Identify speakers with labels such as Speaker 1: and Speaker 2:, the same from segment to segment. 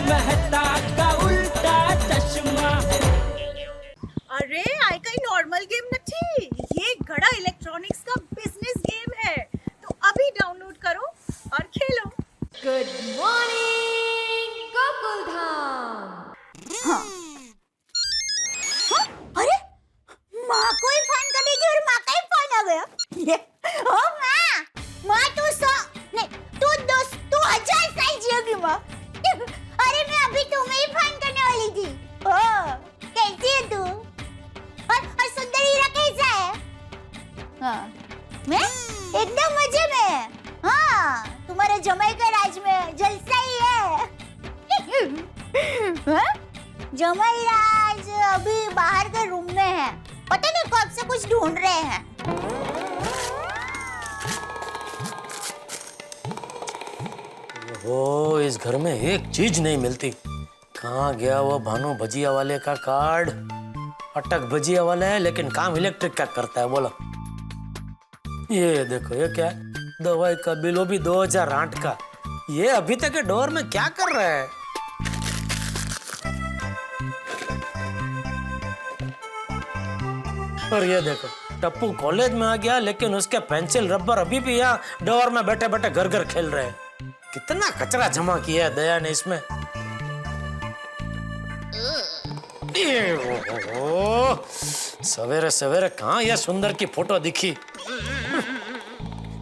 Speaker 1: मेहता का उल्टा चश्मा।
Speaker 2: अरे આ કઈ નોર્મલ ગેમ નથી, ये गड़ा इलेक्ट्रॉनिक्स का बिजनेस गेम है, तो अभी डाउनलोड करो और खेलो।
Speaker 3: Good morning Gokuldham.
Speaker 2: हाँ। हाँ? अरे माँ को ही फोन कर दीजिए और माँ का ही फोन आ गया। ओ माँ तू नहीं तू 1000 साल जियोगी माँ। अरे मैं अभी तुम्हें ही फोन करने वाली थी। ओ कैसी है तू? और सुंदर हीरा कैसा है? हाँ मैं एकदम मजे में। हाँ तुम्हारे जमाई का राज में जलसा ही है। हाँ? जमाई राज अभी बाहर के रूम में है, पता नहीं कब से कुछ ढूंढ रहे हैं।
Speaker 4: ओ, इस घर में एक चीज नहीं मिलती। कहाँ गया वो भानु भजिया वाले का कार्ड? अटक भजिया वाला है लेकिन काम इलेक्ट्रिक का करता है। बोलो ये देखो, ये क्या है? दवाई का बिल, वो भी 2008 का। ये अभी तक के डोर में क्या कर रहा है? और ये देखो, टप्पू कॉलेज में आ गया लेकिन उसके पेंसिल रबर अभी भी यहाँ डोर में बैठे बैठे घर घर खेल रहे हैं। कितना कचरा जमा किया है दया ने इसमें। सवेरे सवेरे कहाँ यह सुंदर की फोटो दिखी।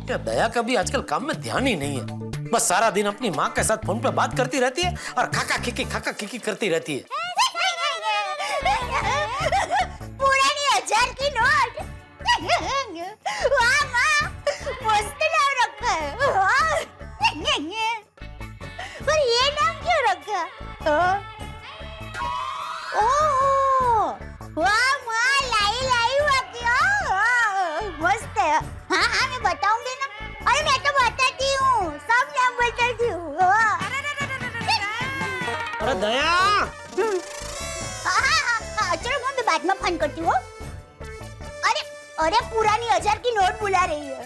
Speaker 4: क्या दया का भी आजकल काम में ध्यान ही नहीं है, बस सारा दिन अपनी माँ के साथ फोन पे बात करती रहती है और खाका खिकी करती रहती है।
Speaker 2: पुरानी 1000 की नोट। वाह माँ, मस्त नाम रखा है। पर ये नाम क्यों रखा? ओह, वाह माँ, लाई हुआ क्या? मस्त है। हाँ मैं बताऊंगी ना। अरे मैं तो बताती हूँ, सब नाम बताती हूँ।
Speaker 4: अरे दया,
Speaker 2: हाँ चलो मैं बाद में फोन करती हूँ। अरे पुरानी 1000 की नोट बुला रही है।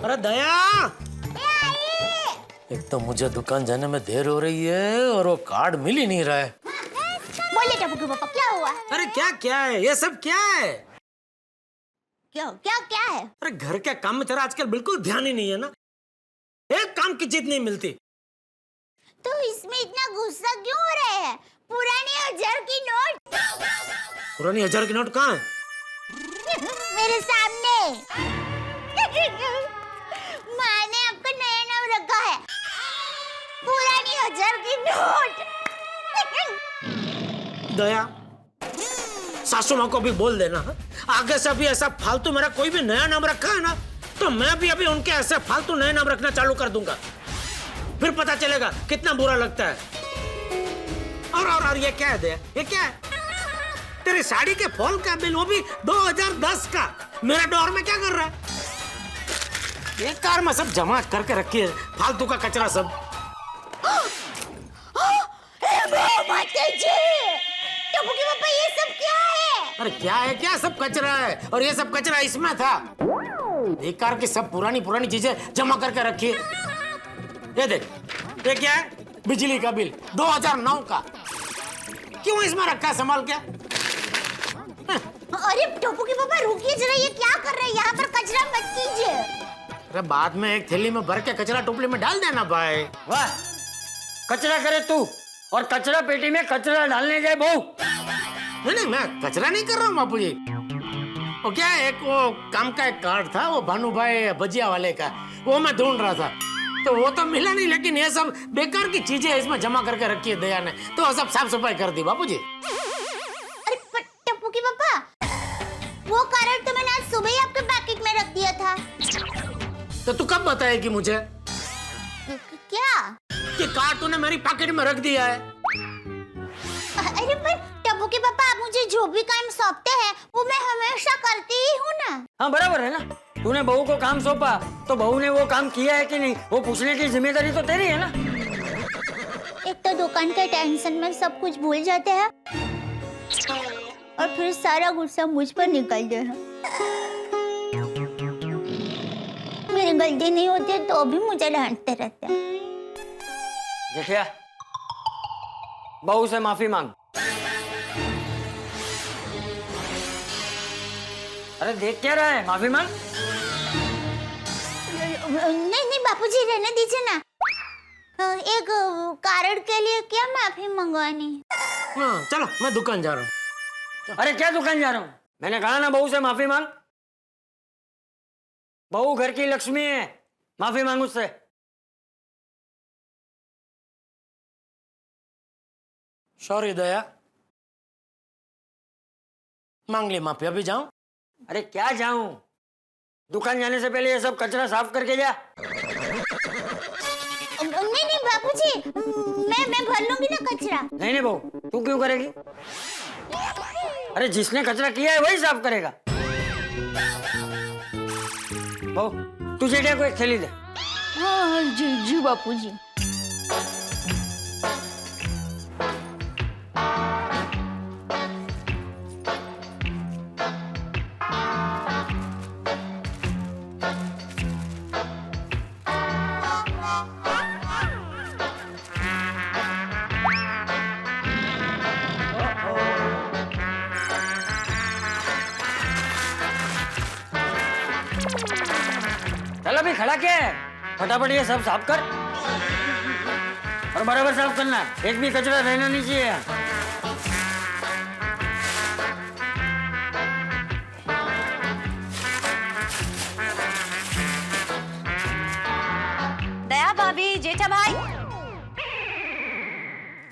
Speaker 4: अरे दया, एक तो मुझे दुकान जाने में देर हो रही है और वो कार्ड मिल ही नहीं रहा है।
Speaker 2: बोले टप्पू के पापा, क्या हुआ?
Speaker 4: अरे क्या है ये सब? क्या है?
Speaker 2: क्या है?
Speaker 4: अरे घर के काम में तेरा आजकल बिल्कुल ध्यान ही नहीं है ना। एक काम की चीज नहीं मिलती।
Speaker 2: तो इसमें इतना गुस्सा क्यों हो रहा है? पुरानी 1000 की नोट।
Speaker 4: पुरानी 1000 की नोट कहाँ है?
Speaker 2: मेरे सामने। माँ ने आपका नया नाम रखा है, पुरानी 1000 की नोट।
Speaker 4: दया, सासू माँ को भी बोल देना, आगे से अभी ऐसा फालतू मेरा कोई भी नया नाम रखा है ना, तो मैं भी अभी उनके ऐसे फालतू नए नाम रखना चालू कर दूंगा। फिर पता चलेगा कितना बुरा लगता है। और ये क्या है दया? ये क्या है? तेरी साड़ी के फॉल का बिल, वो भी 2010 का, मेरे डोर में क्या कर रहा है? ये कार में सब जमा करके रखी है, फालतू का कचरा सब।
Speaker 2: टप्पू के पापा, ये सब क्या है?
Speaker 4: अरे क्या सब कचरा है, और ये सब कचरा इसमें था। एक कार की सब पुरानी चीजें जमा करके रखी है। ये देख, ये क्या है? बिजली का बिल 2009 का। क्यों इसमें रखा है संभाल के?
Speaker 2: अरे टप्पू के पापा रुकिए जरा, ये क्या कर रहे हैं? यहाँ पर कचरा मत कीजिए।
Speaker 4: अरे बाद में एक थैली में भर के कचरा टोपली में डाल देना भाई।
Speaker 5: वाह, कचरा करे तू और कचरा पेटी में कचरा डालने गए बहू।
Speaker 4: नहीं, मैं कचरा नहीं कर रहा हूँ बापू जी। वो क्या है, एक वो काम का एक कार्ड था, वो भानु भाई भजिया वाले का, वो मैं ढूंढ रहा था, तो वो तो मिला नहीं। लेकिन ये सब बेकार की चीजें इसमें जमा करके रखी है दया ने, तो सब साफ सफाई कर दी बापू जी।
Speaker 2: अरे टप्पू के पापा, वो कार्ड तो मैंने आज सुबह ही आपके पैकेट में रख दिया था।
Speaker 4: तो तू कब बताएगी मुझे?
Speaker 2: क्या?
Speaker 4: कि कार्ड तूने मेरी पैकेट में रख दिया है।
Speaker 2: अरे पर टप्पू के पापा, आप मुझे जो भी काम सौंपते हैं वो मैं हमेशा करती ही हूँ ना।
Speaker 5: हाँ बराबर है ना, तूने बहू को काम सौंपा तो बहू ने वो काम किया है कि नहीं, वो पूछने की जिम्मेदारी तो तेरी है ना।
Speaker 2: एक तो दुकान के टेंशन में सब कुछ भूल जाते हैं और फिर सारा गुस्सा मुझ पर निकलते हैं। मेरी गलती नहीं होती है तो भी मुझे डांटते रहते हैं।
Speaker 5: जेठिया, बहू से माफी मांग। अरे देख क्या रहा है, माफी मांग।
Speaker 2: नहीं बापूजी, रहने दीजिए ना। एक कारण के लिए क्या माफी मंगवानी?
Speaker 4: हाँ, चलो मैं दुकान जा रहा हूँ।
Speaker 5: अरे क्या दुकान जा रहा हूँ? मैंने कहा ना बहू से माफी मांग। बहू घर की लक्ष्मी है, माफी मांग उससे।
Speaker 4: सॉरी दया, मांग ली माफी, अभी जाऊं?
Speaker 5: अरे क्या जाऊं, दुकान जाने से पहले ये सब कचरा साफ करके जा।
Speaker 2: नहीं बापूजी, मैं भर लूंगी ना कचरा।
Speaker 5: नहीं बहू, तू क्यों करेगी? अरे जिसने कचरा किया है वही साफ करेगा। बहू, तू जेठिया को एक थैली दे।
Speaker 2: हाँ जी बापूजी।
Speaker 5: चल अभी खड़ा क्या है, फटाफट ये सब साफ कर और बराबर साफ करना, एक भी कचरा रहना नहीं चाहिए।
Speaker 3: दया भाभी, जेठा भाई।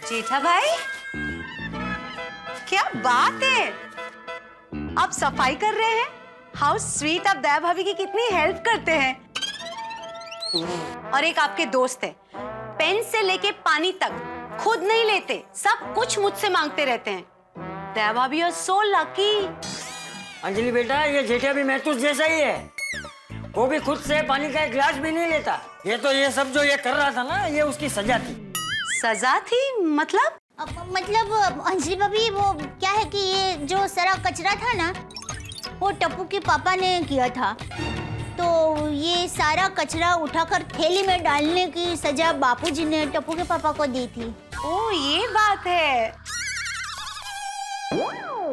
Speaker 3: जेठा भाई, क्या बात है, आप सफाई कर रहे हैं? हाउ स्वीट, आप दया भाभी की कितनी हेल्प करते हैं। और एक आपके दोस्त है, पेन से लेके पानी तक खुद नहीं लेते, सब कुछ मुझसे मांगते रहते हैं। दया भाभी आर सो लकी।
Speaker 5: अंजलि बेटा, ये जेठिया भी महतूस जैसा ही है, वो भी खुद से पानी का एक गिलास भी नहीं लेता। ये तो ये सब जो ये कर रहा था ना, ये उसकी सजा थी।
Speaker 3: सजा थी मतलब?
Speaker 2: मतलब अंजलि भाभी, वो क्या है कि ये जो सारा कचरा था ना, वो टप्पू के पापा ने किया था, तो ये सारा कचरा उठाकर थैली में डालने की सजा बापूजी ने टप्पू के पापा को दी थी।
Speaker 3: ओ ये बात है।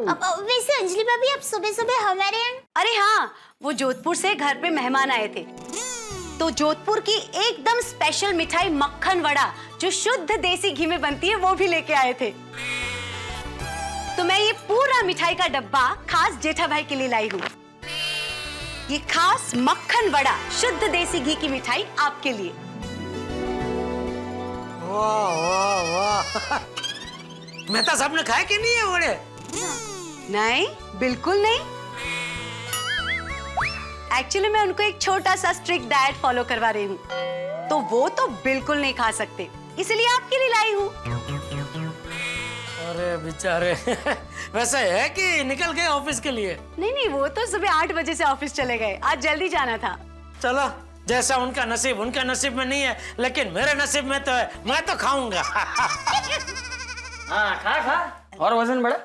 Speaker 2: अब वैसे अंजलि भाभी, आप सुबह सुबह हमारे यहाँ?
Speaker 3: अरे हाँ, वो जोधपुर से घर पे मेहमान आए थे, तो जोधपुर की एकदम स्पेशल मिठाई मक्खन वड़ा जो शुद्ध देसी घी में बनती है वो भी लेके आए थे। तो मैं ये पूरा मिठाई का डब्बा खास जेठा भाई के लिए लाई हूँ। ये खास मक्खन वड़ा शुद्ध देसी घी की मिठाई आपके लिए।
Speaker 4: वाह वाह वाह, मेहता साहब ने खाया कि नहीं है वड़े?
Speaker 3: नहीं, बिल्कुल नहीं। एक्चुअली मैं उनको एक छोटा सा स्ट्रिक्ट डाइट फॉलो करवा रही हूँ, तो वो तो बिल्कुल नहीं खा सकते, इसलिए आपके लिए लाई हूँ।
Speaker 4: अरे बेचारे, वैसे है कि निकल गए ऑफिस के लिए?
Speaker 3: नहीं, वो तो सुबह 8 बजे से ऑफिस चले गए, आज जल्दी जाना था।
Speaker 4: चलो, जैसा उनका नसीब, उनका नसीब में नहीं है, लेकिन मेरे नसीब में तो है, मैं तो खाऊंगा।
Speaker 5: हाँ खा खा, और वजन बढ़ा।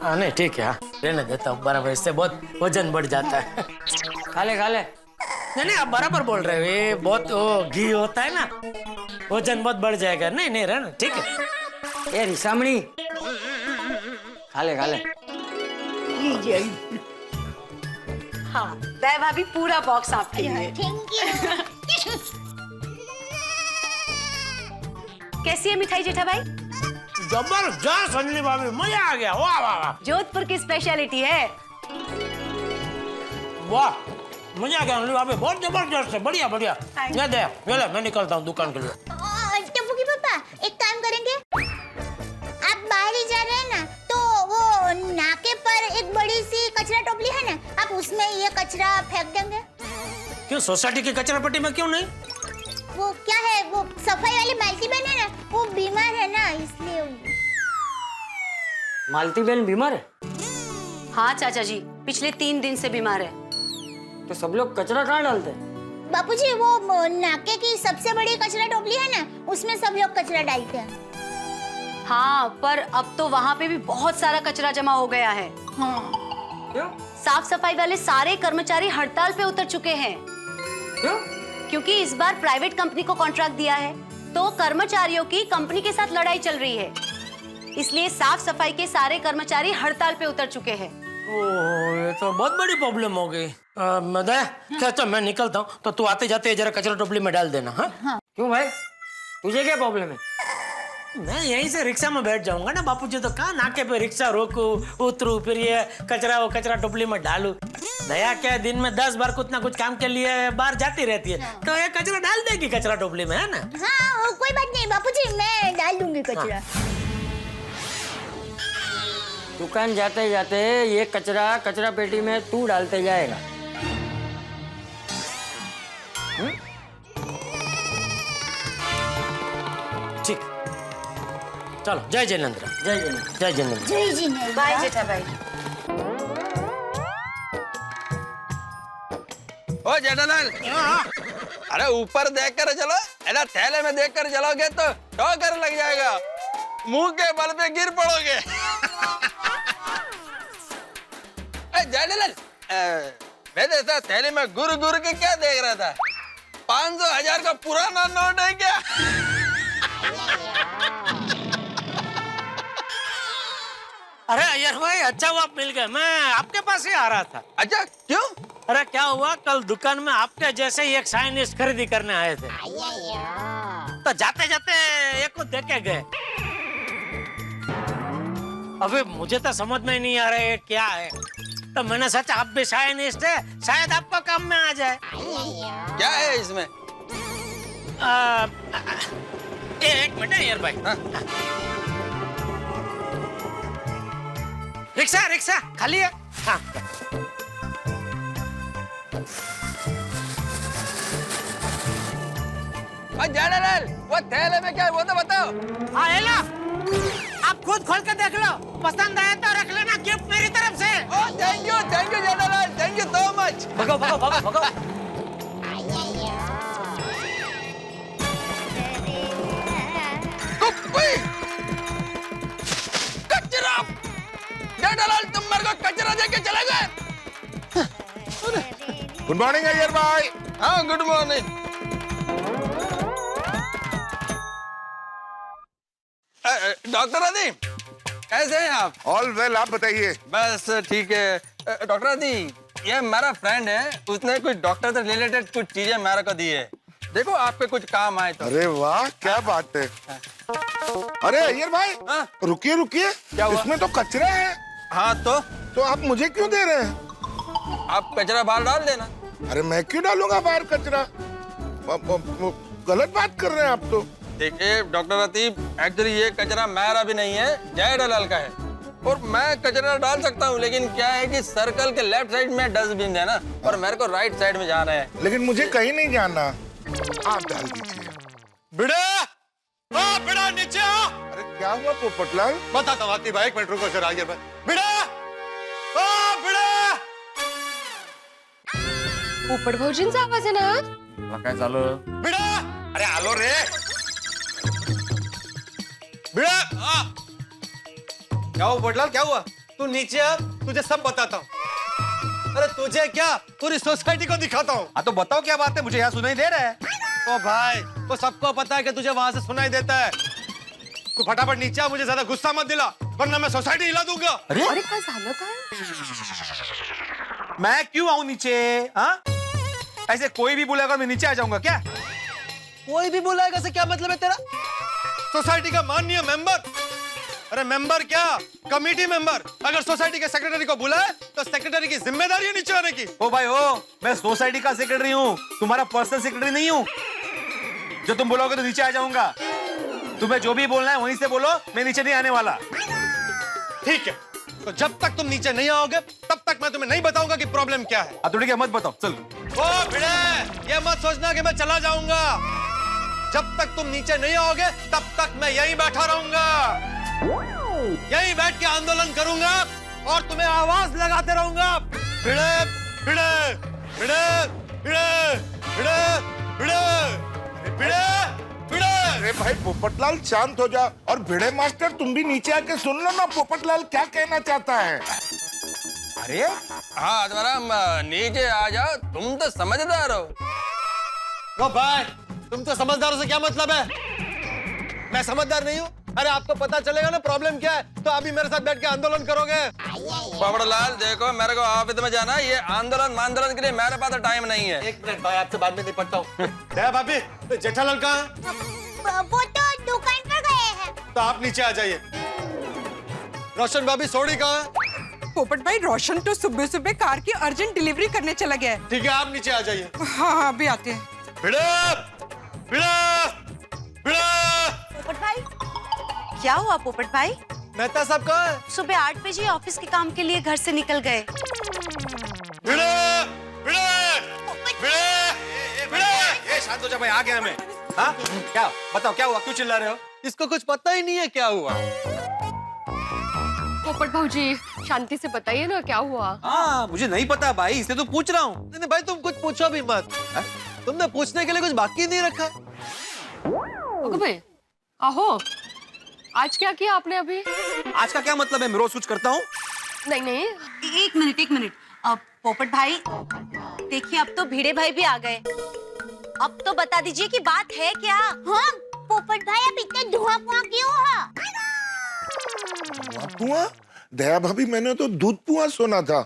Speaker 4: हाँ नहीं ठीक है, हाँ रहने देता हूँ, बराबर, इससे बहुत वजन बढ़ जाता है।
Speaker 5: खा ले खा ले।
Speaker 4: नहीं आप बराबर बोल रहे हो, ये बहुत घी होता है ना, वजन बहुत बढ़ जाएगा। नहीं नहीं रहना, ठीक है।
Speaker 5: ए रिसामणी, खा ले खा ले।
Speaker 3: हाँ, दया भाभी पूरा बॉक्स आपके लिए।
Speaker 2: Thank you.
Speaker 3: कैसी है मिठाई जेठा भाई?
Speaker 4: जबरदस्त अंजलि भाभी, मजा आ गया, वाह वाह वाह।
Speaker 3: जोधपुर की स्पेशलिटी है।
Speaker 4: वाह मजा आ गया अंजलि भाभी, बहुत जबरदस्त है, बढ़िया बढ़िया। मैं निकलता हूँ दुकान के लिए।
Speaker 2: टप्पू की पापा, एक काम करेंगे, आप बाहर ही जा रहे हैं ना, तो वो नाके पर एक बड़ी सी कचरा टोपली है ना, आप उसमें ये कचरा फेंक देंगे।
Speaker 4: क्यों, सोसाइटी की कचरा पट्टी में क्यों नहीं?
Speaker 2: वो क्या है, वो सफाई वाली मालती बहन है ना, वो बीमार है ना, इसलिए।
Speaker 5: मालती बहन बीमार है?
Speaker 3: हाँ चाचा जी, पिछले 3 दिन से बीमार है।
Speaker 5: तो सब लोग कचरा कहाँ डालते हैं?
Speaker 2: बापूजी, वो नाके की सबसे बड़ी कचरा टोपली है ना, उसमें सब लोग कचरा डालते हैं।
Speaker 3: हाँ, पर अब तो वहाँ पे भी बहुत सारा कचरा जमा हो गया है।
Speaker 2: हाँ।
Speaker 5: क्यों?
Speaker 3: साफ सफाई वाले सारे कर्मचारी हड़ताल पे उतर चुके हैं।
Speaker 5: क्यों?
Speaker 3: क्योंकि इस बार प्राइवेट कंपनी को कॉन्ट्रैक्ट दिया है, तो कर्मचारियों की कंपनी के साथ लड़ाई चल रही है। इसलिए साफ सफाई के सारे कर्मचारी हड़ताल पे उतर चुके हैं।
Speaker 4: ओह, ये तो बहुत बड़ी प्रॉब्लम हो गई। दया, क्या अच्छा मैं निकलता हूँ, तो तू आते जाते जरा कचरा टोपली में डाल देना। हाँ?
Speaker 5: क्यों भाई, तुझे क्या प्रॉब्लम है?
Speaker 4: मैं यहीं से रिक्शा में बैठ जाऊंगा ना बापूजी, तो कहाँ नाके पे रिक्शा रोकू, उतरू, फिर ये कचरा टोपली में डालू। दया क्या दिन में 10 बार कुछ ना कुछ काम के लिए बाहर जाती रहती है, तो ये कचरा डाल देगी कचरा टोपली में, है ना?
Speaker 2: हाँ कोई बात नहीं बापूजी, मैं डाल दूंगी कचरा।
Speaker 5: दुकान जाते जाते ये कचरा पेटी में तू डालते जाएगा।
Speaker 4: ठीक, चलो। जय जैनेन्द्र।
Speaker 5: जय जय।
Speaker 4: जय जैनेन्द्र।
Speaker 2: जय जी ने
Speaker 3: बाय जेठा भाई।
Speaker 6: ओ जेठालाल, अरे ऊपर देख कर चलो, ऐसा थैले में देख कर चलोगे तो ठोकर लग जाएगा, मुंह के बल पे गिर पड़ोगे। जेठालाल, मैं ऐसा थैले में गुर के क्या देख रहा था? 500,000 का पुराना नोट है क्या?
Speaker 4: अरे अय्यर भाई, अच्छा हुआ आप मिल गए, मैं आपके पास ही आ रहा था।
Speaker 6: अच्छा, क्यों?
Speaker 4: अरे क्या हुआ, कल दुकान में आपके जैसे ही एक साइनिस्ट खरीदी करने आए थे, तो जाते जाते एक को देखे गए। अभी मुझे तो समझ में ही नहीं आ रहा है क्या है, तो मैंने सोचा आप भी साइनिस्ट है, शायद आपको काम में आ जाए।
Speaker 6: क्या है इसमें?
Speaker 4: एक मिनट अय्यर भाई।
Speaker 6: हाँ?
Speaker 4: रिक्शा खाली है? हाँ।
Speaker 6: जेठालाल, वो थैले में क्या है वो तो बताओ।
Speaker 4: हाँ एला, आप खुद खोल के देख लो, पसंद आए तो रख लेना गिफ्ट मेरी तरफ से।
Speaker 6: Oh thank you Jethalal, thank you so much.
Speaker 5: भगाओ।
Speaker 6: कचरा! जेठालाल, तुम मेरे को कचरा देके चले गए।
Speaker 7: गुड मॉर्निंग अय्यर भाई।
Speaker 6: हाँ, गुड मॉर्निंग। डॉक्टर आदि, कैसे हैं आप?
Speaker 7: ऑल वेल, आप बताइए।
Speaker 6: बस ठीक है। डॉक्टर आदि, ये मेरा फ्रेंड है, उसने कुछ डॉक्टर से रिलेटेड कुछ चीजें मेरे को दी है, देखो आपके कुछ काम आए तो।
Speaker 7: अरे वाह, क्या बात है। अरे अय्यर भाई,
Speaker 6: हाँ?
Speaker 7: रुकिए,
Speaker 6: क्या हुआ?
Speaker 7: इसमें तो कचरा है।
Speaker 6: हाँ
Speaker 7: तो आप मुझे क्यों दे रहे हैं?
Speaker 6: आप कचरा बाहर डाल देना।
Speaker 7: अरे मैं क्यों डालूंगा बाहर कचरा? गलत बात कर रहे हैं आप तो।
Speaker 6: देखिए डॉक्टर अतीब, एक्चुअली ये कचरा मेरा भी नहीं है, जेठालाल का है, और मैं कचरा डाल सकता हूँ, लेकिन क्या है कि सर्कल के लेफ्ट साइड में डस्टबिन है ना, और मेरे को राइट साइड में जाना है।
Speaker 7: लेकिन मुझे कहीं नहीं जाना, आप डाल दीजिए।
Speaker 8: बिड़ा नीचे आओ।
Speaker 7: अरे क्या हुआ पोपटलाल?
Speaker 8: बताता हूँ आती भाई, एक मिनट रुको जरा। बिड़ा, ओ बिड़ा।
Speaker 9: पोपट भाऊजींचा आवाज आहे ना?
Speaker 8: काय झालं? बिड़ा, अरे आलो रे। बिड़ा, क्या हुआ पोपटलाल, क्या हुआ? तू नीचे आ, तुझे सब बताता हूँ। अरे तुझे क्या, पूरी सोसाइटी को दिखाता हूँ। हाँ तो बताओ क्या बात है, मुझे यहाँ सुनाई दे रहा है। ओ भाई, तो सबको पता है कि तुझे वहां से सुनाई देता है। तू फटाफट नीचे आ, मुझे ज्यादा गुस्सा मत दिला, वरना मैं सोसाइटी हिला दूंगा।
Speaker 9: अरे काय झालं काय?
Speaker 8: मैं क्यों आऊं नीचे? हाँ, ऐसे कोई भी बुलाएगा मैं नीचे आ जाऊंगा क्या? कोई भी बुलाएगा से क्या मतलब है तेरा? सोसाइटी का माननीय मेंबर। अरे मेंबर क्या, कमेटी मेंबर। अगर सोसाइटी के सेक्रेटरी को बुलाए तो सेक्रेटरी की जिम्मेदारी है नीचे आने की। ओ भाई ओ, मैं सोसाइटी का सेक्रेटरी हूँ, तुम्हारा पर्सनल सेक्रेटरी नहीं हूँ। जो तुम बोलोगे तो नीचे आ जाऊंगा। तुम्हें जो भी बोलना है वहीं से बोलो, मैं नीचे नहीं आने वाला। ठीक है, तो जब तक तुम नीचे नहीं आओगे तब तक मैं तुम्हें नहीं बताऊंगा कि प्रॉब्लम क्या है। अब ठीक है, मत बताओ, चल। ओ भिड़े, ये मत सोचना कि मैं चला जाऊंगा। जब तक तुम नीचे नहीं आओगे तब तक मैं यहीं बैठा रहूंगा, यहीं बैठ के आंदोलन करूंगा और तुम्हें आवाज लगाते रहूंगा। भिड़े भिड़े भिड़े भिड़े भिड़े भिड़े भिड़े भिड़े।
Speaker 7: अरे भाई पोपटलाल शांत हो जा, और भिड़े मास्टर तुम भी नीचे आके सुन लो ना पोपटलाल क्या कहना चाहता है।
Speaker 8: अरे
Speaker 6: हाँ तुम्हारा नीचे आ जाओ, तुम तो समझदार हो।
Speaker 8: लो भाई, तुम तो समझदारों से क्या मतलब है? मैं समझदार नहीं हूँ? अरे आपको पता चलेगा ना प्रॉब्लम क्या है, तो अभी मेरे साथ बैठ के आंदोलन करोगे।
Speaker 6: पोपटलाल देखो, मेरे को ऑफिस में जाना है, ये आंदोलन के लिए मेरे पास टाइम नहीं है।
Speaker 8: एक मिनट भाई, आपसे बाद में निपटता हूँ। भाभी, जेठालाल कहाँ है?
Speaker 2: वो तो दुकान पर गए हैं।
Speaker 8: तो आप नीचे आ जाइए। रोशन भाभी, सोडी कहाँ है?
Speaker 10: पोपट भाई, रोशन तो सुबह सुबह कार की अर्जेंट डिलीवरी करने चला गया है।
Speaker 8: ठीक है, आप नीचे आ जाइए।
Speaker 10: हाँ हाँ, अभी आते हैं।
Speaker 3: पोपट भाई, क्या हुआ पोपट भाई?
Speaker 8: मेहता साहब कहाँ है?
Speaker 3: सुबह 8 बजे ऑफिस के काम के लिए घर से निकल गए।
Speaker 8: शांत हो जा भाई, आ गया मैं। हाँ क्या बताओ, क्या हुआ? क्यों चिल्ला रहे हो? इसको कुछ पता ही नहीं है क्या हुआ।
Speaker 9: पोपट भाजी, शांति से बताइए ना क्या हुआ।
Speaker 8: हाँ मुझे नहीं पता भाई, इसलिए तो पूछ रहा हूँ। नहीं भाई, तुम कुछ पूछो भी मत। तुमने पूछने के लिए कुछ बाकी नहीं रखा।
Speaker 9: ओके भाई, आहो, आज क्या किया आपने अभी?
Speaker 8: आज का क्या मतलब है? मैं रोज कुछ करता हूँ।
Speaker 9: नहीं नहीं,
Speaker 3: एक मिनट। अब पोपट भाई देखिए, अब तो भिड़े भाई भी आ गए। अब तो बता दीजिए कि बात है क्या?
Speaker 2: हाँ, पोपट भाई अब इतने धुआं क्यों है?
Speaker 7: पुआ? दया भाभी, मैंने तो दूध पुआ सुना था।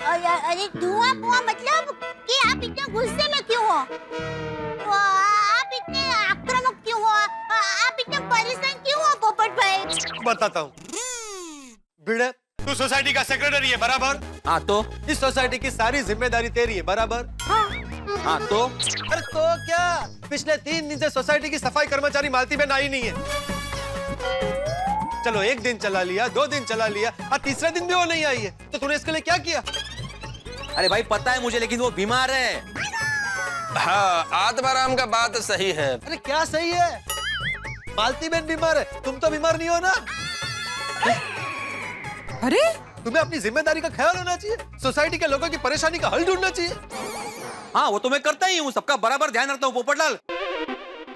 Speaker 2: अरे धुआं मतलब कि आप इतने गुस्से में क्यों हो? आप इतने आक्रामक क्यों हो? आप इतने परेशान क्यों हो पोपट भाई?
Speaker 8: बताता हूँ। भिड़े, तू सोसाइटी का सेक्रेटरी है बराबर? हाँ तो? इस सोसाइटी की सारी जिम्मेदारी तेरी है बराबर? हाँ तो? अरे तो क्या? पिछले 3 दिन से सोसाइटी की सफाई कर्मचारी मालती बहन आई नहीं है। चलो 1 दिन चला लिया, 2 दिन चला लिया, और तीसरे दिन भी वो नहीं आई है, तो तूने इसके लिए क्या किया?
Speaker 11: अरे भाई पता है मुझे, लेकिन वो बीमार है।
Speaker 6: हाँ, आत्माराम का बात सही है।
Speaker 8: अरे क्या सही है? मालती बहन बीमार है, तुम तो बीमार नहीं हो ना?
Speaker 10: अरे
Speaker 8: तुम्हें अपनी जिम्मेदारी का ख्याल होना चाहिए, सोसाइटी के लोगों की परेशानी का हल ढूंढना चाहिए।
Speaker 11: हाँ वो तो मैं करता ही हूँ, सबका बराबर ध्यान रखता हूँ पोपटलाल,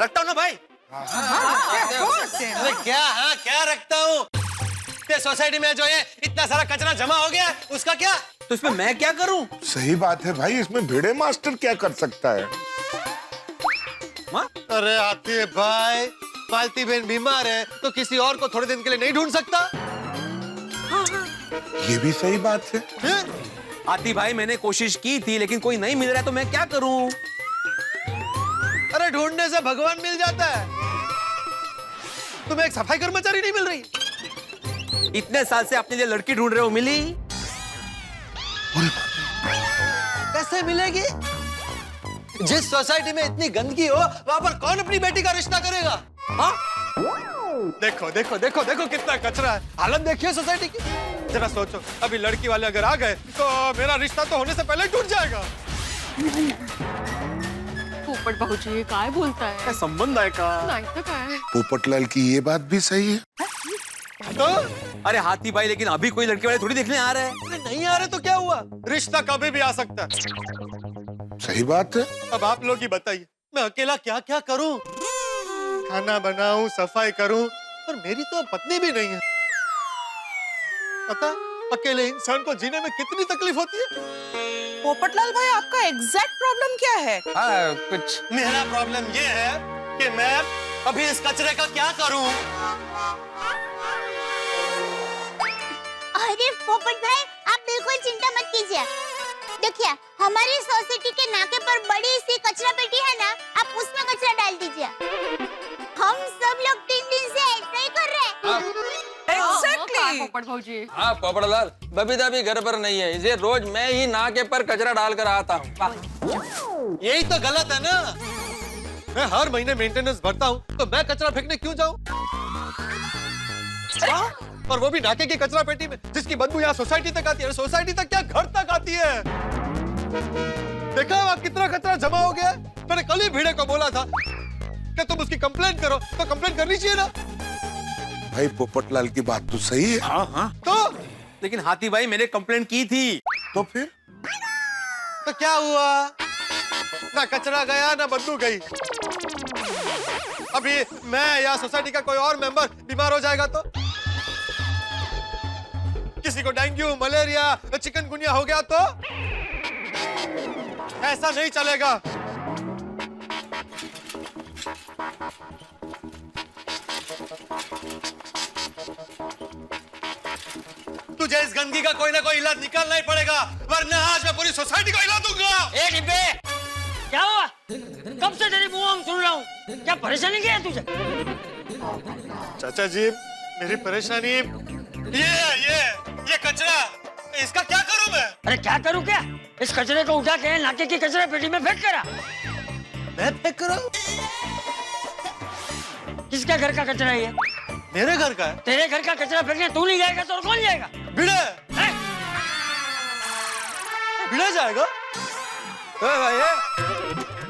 Speaker 11: रखता हूँ ना भाई।
Speaker 8: अरे क्या? हाँ क्या रखता हूँ? ये सोसाइटी में जो है इतना सारा कचरा जमा हो गया, उसका क्या?
Speaker 11: तो इसमें मैं क्या करूँ?
Speaker 7: सही बात है भाई, इसमें भिड़े मास्टर क्या कर सकता है?
Speaker 8: अरे आते भाई, मालती बहन बीमार है तो किसी और को थोड़े दिन के लिए नहीं ढूंढ सकता?
Speaker 7: ये भी सही बात है।
Speaker 11: आती भाई, मैंने कोशिश की थी लेकिन कोई नहीं मिल रहा है, तो मैं क्या करूँ?
Speaker 8: अरे ढूंढने से भगवान मिल जाता है। तुम्हें एक सफाई कर्मचारी नहीं मिल रही?
Speaker 11: इतने साल से अपने लिए लड़की ढूंढ रहे हो, मिली?
Speaker 8: कैसे मिलेगी? जिस सोसाइटी में इतनी गंदगी हो, वहां पर कौन अपनी बेटी का रिश्ता करेगा? हाँ? देखो देखो देखो देखो कितना कचरा है, हालत देखिए सोसाइटी की। जरा सोचो, अभी लड़की वाले अगर आ गए तो मेरा रिश्ता तो होने से पहले टूट जाएगा।
Speaker 9: पोपट भाजी, ये काय बोलता है?
Speaker 8: क्या संबंध है का?
Speaker 9: नहीं तो काय?
Speaker 7: पोपटलाल की ये बात भी सही है।
Speaker 8: तो?
Speaker 11: अरे हाथी भाई, लेकिन अभी कोई लड़के वाले थोड़ी देखने आ रहे हैं।
Speaker 8: अरे नहीं आ रहे तो क्या हुआ? रिश्ता कभी भी आ सकता है।
Speaker 7: सही बात है।
Speaker 8: अब आप लोग ही बताइए, मैं अकेला क्या क्या करूं? खाना बनाऊं, सफाई करूं, और मेरी तो पत्नी भी नहीं है। पता अकेले इंसान को जीने में कितनी तकलीफ होती है।
Speaker 10: पोपटलाल भाई, आपका एग्जैक्ट प्रॉब्लम क्या है?
Speaker 6: हाँ कुछ
Speaker 8: मेरा प्रॉब्लम ये है कि मैं अभी इस कचरे का क्या करूं?
Speaker 2: अरे पोपट भाई, आप बिल्कुल चिंता मत कीजिए। देखिए, हमारी सोसाइटी के नाके पर बड़ी सी कचरा पेटी है ना, आप उसमें कचरा डाल दीजिए। हम सब लोग 3 दिन से ऐसा ही कर रहे हैं।
Speaker 10: एग्जैक्टली।
Speaker 9: पोपट भाजी,
Speaker 6: हाँ पोपटलाल, बबीता भी घर पर नहीं है, इसे रोज मैं ही नाके पर कचरा डाल कर आता हूँ।
Speaker 8: यही तो गलत है ना। मैं हर महीने मेंटेनेंस भरता हूँ, तो मैं कचरा फेंकने क्यों जाऊँ? और वो भी नाके की कचरा पेटी में, जिसकी बदबू यहाँ सोसाइटी तक आती है। सोसाइटी तक क्या, घर तक आती है। देखा वहाँ कितना कचरा जमा हो गया? मैंने कल ही भिड़े को बोला था कि तुम उसकी कंप्लेंट करो, तो कंप्लेंट करनी चाहिए ना।
Speaker 7: भाई पोपटलाल की बात तो सही है।
Speaker 11: हाँ हाँ,
Speaker 8: तो
Speaker 11: लेकिन हाथी भाई मैंने कंप्लेंट की थी।
Speaker 7: तो फिर
Speaker 8: तो क्या हुआ? ना कचरा गया ना बदबू गई। अभी मैं या सोसाइटी का कोई और मेंबर बीमार हो जाएगा तो को डेंगू, मलेरिया, चिकनगुनिया हो गया तो ऐसा नहीं चलेगा। तुझे इस गंदगी का कोई ना कोई इलाज निकालना ही पड़ेगा, वरना आज मैं पूरी सोसाइटी को हिला दूंगा।
Speaker 5: ए डिब्बे, क्या हुआ? कब से तेरी मुंह सुन रहा हूँ, क्या परेशानी क्या है तुझे?
Speaker 8: चाचा जी, मेरी परेशानी ये कचरा, इसका क्या करूं मैं?
Speaker 5: अरे क्या करूँ क्या? इस कचरे को उठा के नाके की कचरा पेटी में फेंक करा।
Speaker 8: मैं फेंक रहा हूं?
Speaker 5: किसका घर का कचरा है ये?
Speaker 8: मेरे घर का है।
Speaker 5: तेरे घर का कचरा फेंकने तू नहीं जाएगा तो और कौन जाएगा?
Speaker 8: भिड़े,
Speaker 5: हैं?
Speaker 8: भिड़ा जाएगा?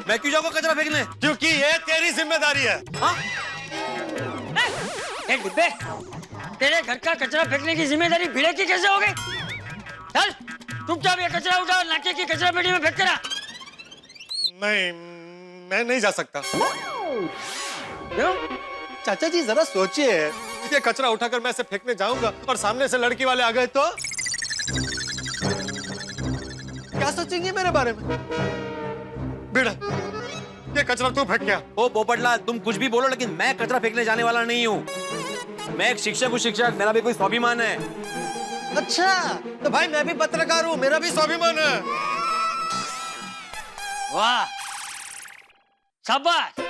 Speaker 11: मैं क्यों जाऊंगा कचरा फेंकने?
Speaker 8: क्योंकि ये तेरी जिम्मेदारी है।
Speaker 11: हाँ?
Speaker 5: ए डिब्बे, तेरे घर का कचरा फेंकने की जिम्मेदारी भिड़े की कैसे हो गई? चल चुपचाप ये कचरा उठा और नाके की कचरा पेटी में फेंक करा।
Speaker 8: मैं नहीं जा सकता।
Speaker 5: क्यों?
Speaker 8: चाचा जी जरा सोचिए, ये कचरा उठाकर मैं इसे फेंकने जाऊंगा और सामने से लड़की वाले आ गए तो क्या सोचेंगे मेरे बारे में? बिड़ा, ये कचरा तू फेंक गया।
Speaker 11: ओ पोपटलाल, तुम कुछ भी बोलो लेकिन मैं कचरा फेंकने जाने वाला नहीं हूँ। मैं एक शिक्षक हूँ, शिक्षक, मेरा भी कोई स्वाभिमान है।
Speaker 8: अच्छा, तो भाई मैं भी पत्रकार हूँ, मेरा भी स्वाभिमान है।
Speaker 5: वाह, शाबाश।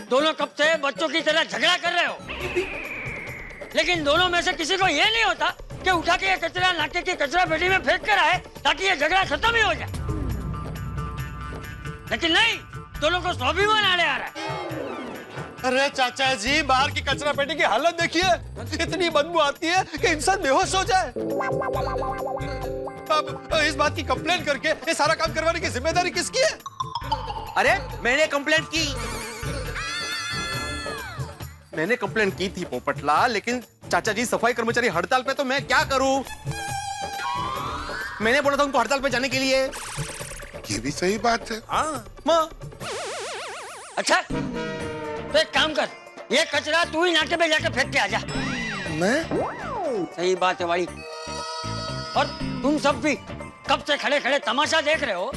Speaker 5: दोनों कब से बच्चों की तरह झगड़ा कर रहे हो, लेकिन दोनों में से किसी को ये नहीं होता कि उठा के ये कचरा नाके की कचरा पेटी में फेंक कर आए ताकि ये झगड़ा खत्म ही हो जाए। लेकिन नहीं, दोनों को स्वाभिमान आड़े आ रहा है।
Speaker 8: अरे चाचा जी, बाहर की कचरा पेटी की हालत देखिए, इतनी बदबू आती है कि इंसान बेहोश हो जाए। अब इस बात की कंप्लेंट करके ये सारा काम करवाने की जिम्मेदारी किसकी है?
Speaker 11: अरे मैंने कंप्लेंट की थी पोपटलाल, लेकिन चाचा जी सफाई कर्मचारी हड़ताल पे, तो मैं क्या करूं? मैंने बोला था उनको हड़ताल पे जाने के लिए।
Speaker 7: ये भी सही बात है।
Speaker 11: हाँ माँ।
Speaker 5: अच्छा, तो एक काम कर, ये कचरा तू ही नाके पे जाकर फेंक के आ जा।
Speaker 7: मैं?
Speaker 5: सही बात है भाई। और तुम सब भी कब से खड़े खड़े तमाशा देख रहे हो,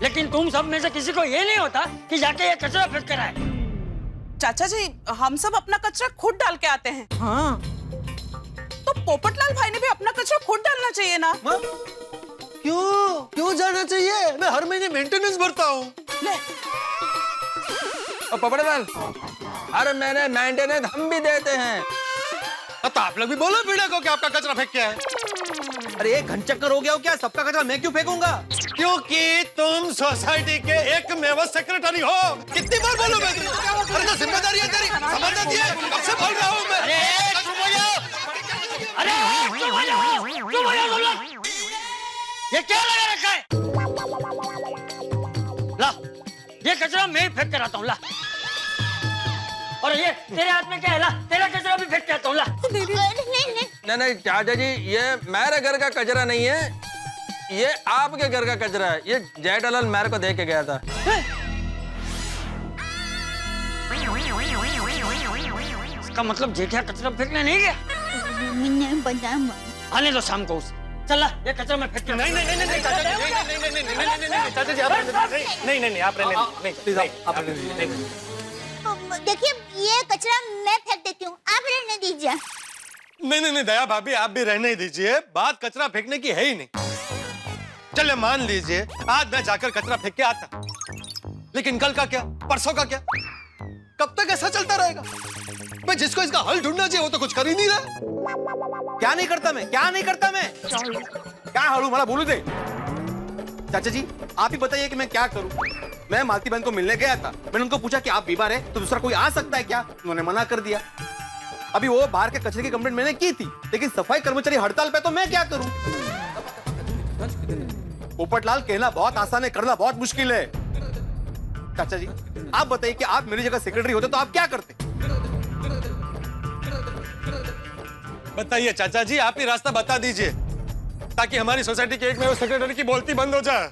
Speaker 5: लेकिन तुम सब में से किसी को ये नहीं होता कि जाके ये कचरा फेंक कर आए।
Speaker 10: चाचा जी, हम सब अपना कचरा खुद डाल के आते हैं। हाँ। तो पोपटलाल भाई ने भी अपना कचरा खुद डालना चाहिए ना?
Speaker 8: क्यों जाना चाहिए? मैं हर महीने मेंटेनेंस भरता हूँ।
Speaker 10: ले,
Speaker 6: पोपटलाल, अरे मैंने मेंटेनेंस हम भी देते हैं।
Speaker 8: तो आप लोग भी बोलो पीड़े को कि आपका कचरा फेंक क्या है।
Speaker 11: अरे एक घनचक्कर हो गया हो क्या? सबका कचरा मैं क्यों फेंकूंगा?
Speaker 8: क्योंकि तुम सोसाइटी के एकमेव सेक्रेटरी हो। कितनी बार बोलूं मैं? अरे तो जिम्मेदारी है तेरी, समझ है? कब से बोल रहा हूँ मैं।
Speaker 5: अरे चुप हो जाओ, अरे चुप हो जाओ, चुप हो जाओ तुम लोग। ये क्या लगा रखा है? ला, ये कचरा मैं ही फेंक कर आता हूँ। ला, और ये तेरे हाथ में क्या है? ला, तेरा कचरा भी फेंक के आता हूँ। ला।
Speaker 6: नहीं चाचा जी, ये मेरे घर का कचरा नहीं है, ये आपके घर का कचरा है। ये जेठालाल मेरे को दे के गया था।
Speaker 5: इसका मतलब जेठिया कचरा फेंकने नहीं गया?
Speaker 2: मैंने बताया।
Speaker 5: आने दो शाम को उसे। चल ये कचरा में फेंक के।
Speaker 8: नहीं चाचा जी, नहीं चाचा जी, आप नहीं आप रहने नहीं प्लीज आप रहने दीजिए।
Speaker 2: देखिए, ये कचरा मैं फेंक देती हूँ, आप रहने दीजिए।
Speaker 8: नहीं दया भाभी, आप भी रहने दीजिए। बात कचरा फेंकने की है ही नहीं। चलिए मान लीजिए आज मैं जाकर कचरा फेंक के आता, लेकिन कल का क्या, परसों का क्या, कब तक ऐसा चलता रहेगा? मैं जिसको इसका हल ढूंढना चाहिए वो तो कुछ कर ही नहीं रहा।
Speaker 11: क्या नहीं करता मैं? क्या हड़ू मला बोलू दे। चाचा जी आप ही बताइए कि मैं क्या करूं। मैं मालती बहन को मिलने गया था, मैंने उनको पूछा कि आप बीमार है तो दूसरा कोई आ सकता है क्या? उन्होंने मना कर दिया। अभी वो बाहर के कचरे की कंप्लेंट मैंने की थी, लेकिन सफाई कर्मचारी हड़ताल पे, तो मैं क्या करूं? पोपटलाल, कहना बहुत आसान है, करना बहुत मुश्किल है। चाचा जी आप बताइए कि आप मेरी जगह सेक्रेटरी होते तो आप क्या करते?
Speaker 8: बताइए चाचा जी, आप ही रास्ता बता दीजिए ताकि हमारी सोसाइटी के एक में वो सेक्रेटरी की बोलती बंद हो जाए।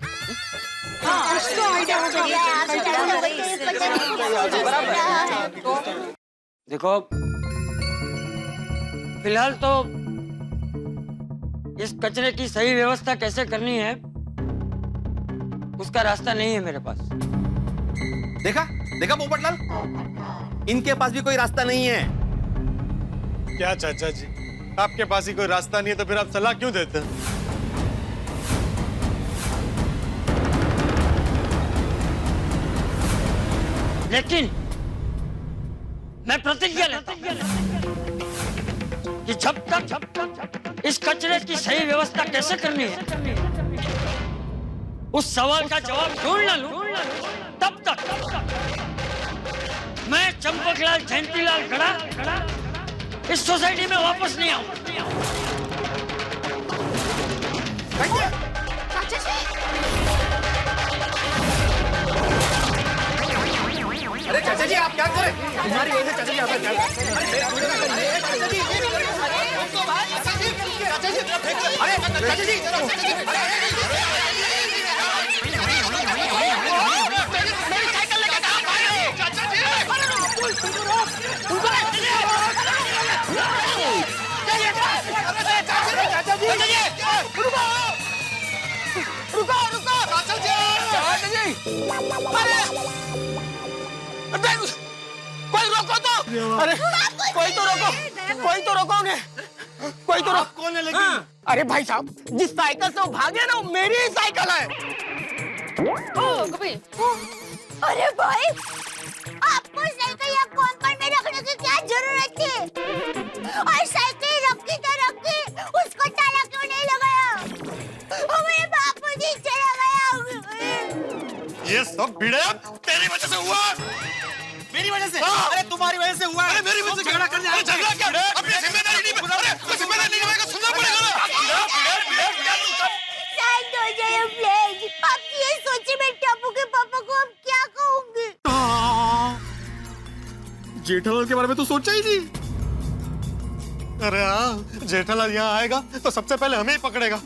Speaker 5: देखो, फिलहाल तो इस कचरे की सही व्यवस्था कैसे करनी है उसका रास्ता नहीं है मेरे पास।
Speaker 11: देखा देखा पोपटलाल, इनके पास भी कोई रास्ता नहीं है।
Speaker 8: क्या चाचा जी, आपके पास ही कोई रास्ता नहीं है तो फिर आप सलाह क्यों देते हैं?
Speaker 5: लेकिन मैं प्रतिज्ञा लेता हूं कि जब तक इस कचरे की सही व्यवस्था कैसे करनी है उस सवाल का जवाब ढूंढ न लूं, तब तक मैं चंपकलाल जयंतीलाल गड़ा इस सोसाइटी में वापस नहीं आऊंगा।
Speaker 11: अरे चाचा जी आप क्या करें? तुम्हारी वजह से चाचा जी आप क्या करें? अरे चाचा जी
Speaker 10: कोई रोको तो! अरे कोई तो रोको! कोई तो रोकोगे! कोई तो रोको!
Speaker 11: कौन है लेकिन?
Speaker 10: अरे भाई साहब, जिस साइकिल से वो भागे ना, वो मेरी ही साइकिल है।
Speaker 9: कभी
Speaker 2: अरे भाई, आपको साइकिल या कंपाउंड में रखने की क्या जरूरत थी? और साइकिल रखी तो रखी, उसको ताला क्यों नहीं लगाया? मेरे बापूजी चला गया।
Speaker 8: ये सब भिड़े तेरी वजह से हुआ।
Speaker 11: मेरी वजह से? अरे तुम्हारी वजह से हुआ है।
Speaker 8: अरे मेरी वजह से झगड़ा करने आए। झगड़ा क्या? अपनी जिम्मेदारी नहीं अरे कोई जिम्मेदारी नहीं निभाएगा, सुनना पड़ेगा ना।
Speaker 2: शांत हो जाइए प्लीज। आप ये सोचिए मैं टप्पू के पापा को अब क्या कहूंगी?
Speaker 8: जेठालाल के बारे में तो सोचा ही नहीं। अरे हाँ, जेठालाल यहाँ आएगा तो सबसे पहले हमें ही पकड़ेगा।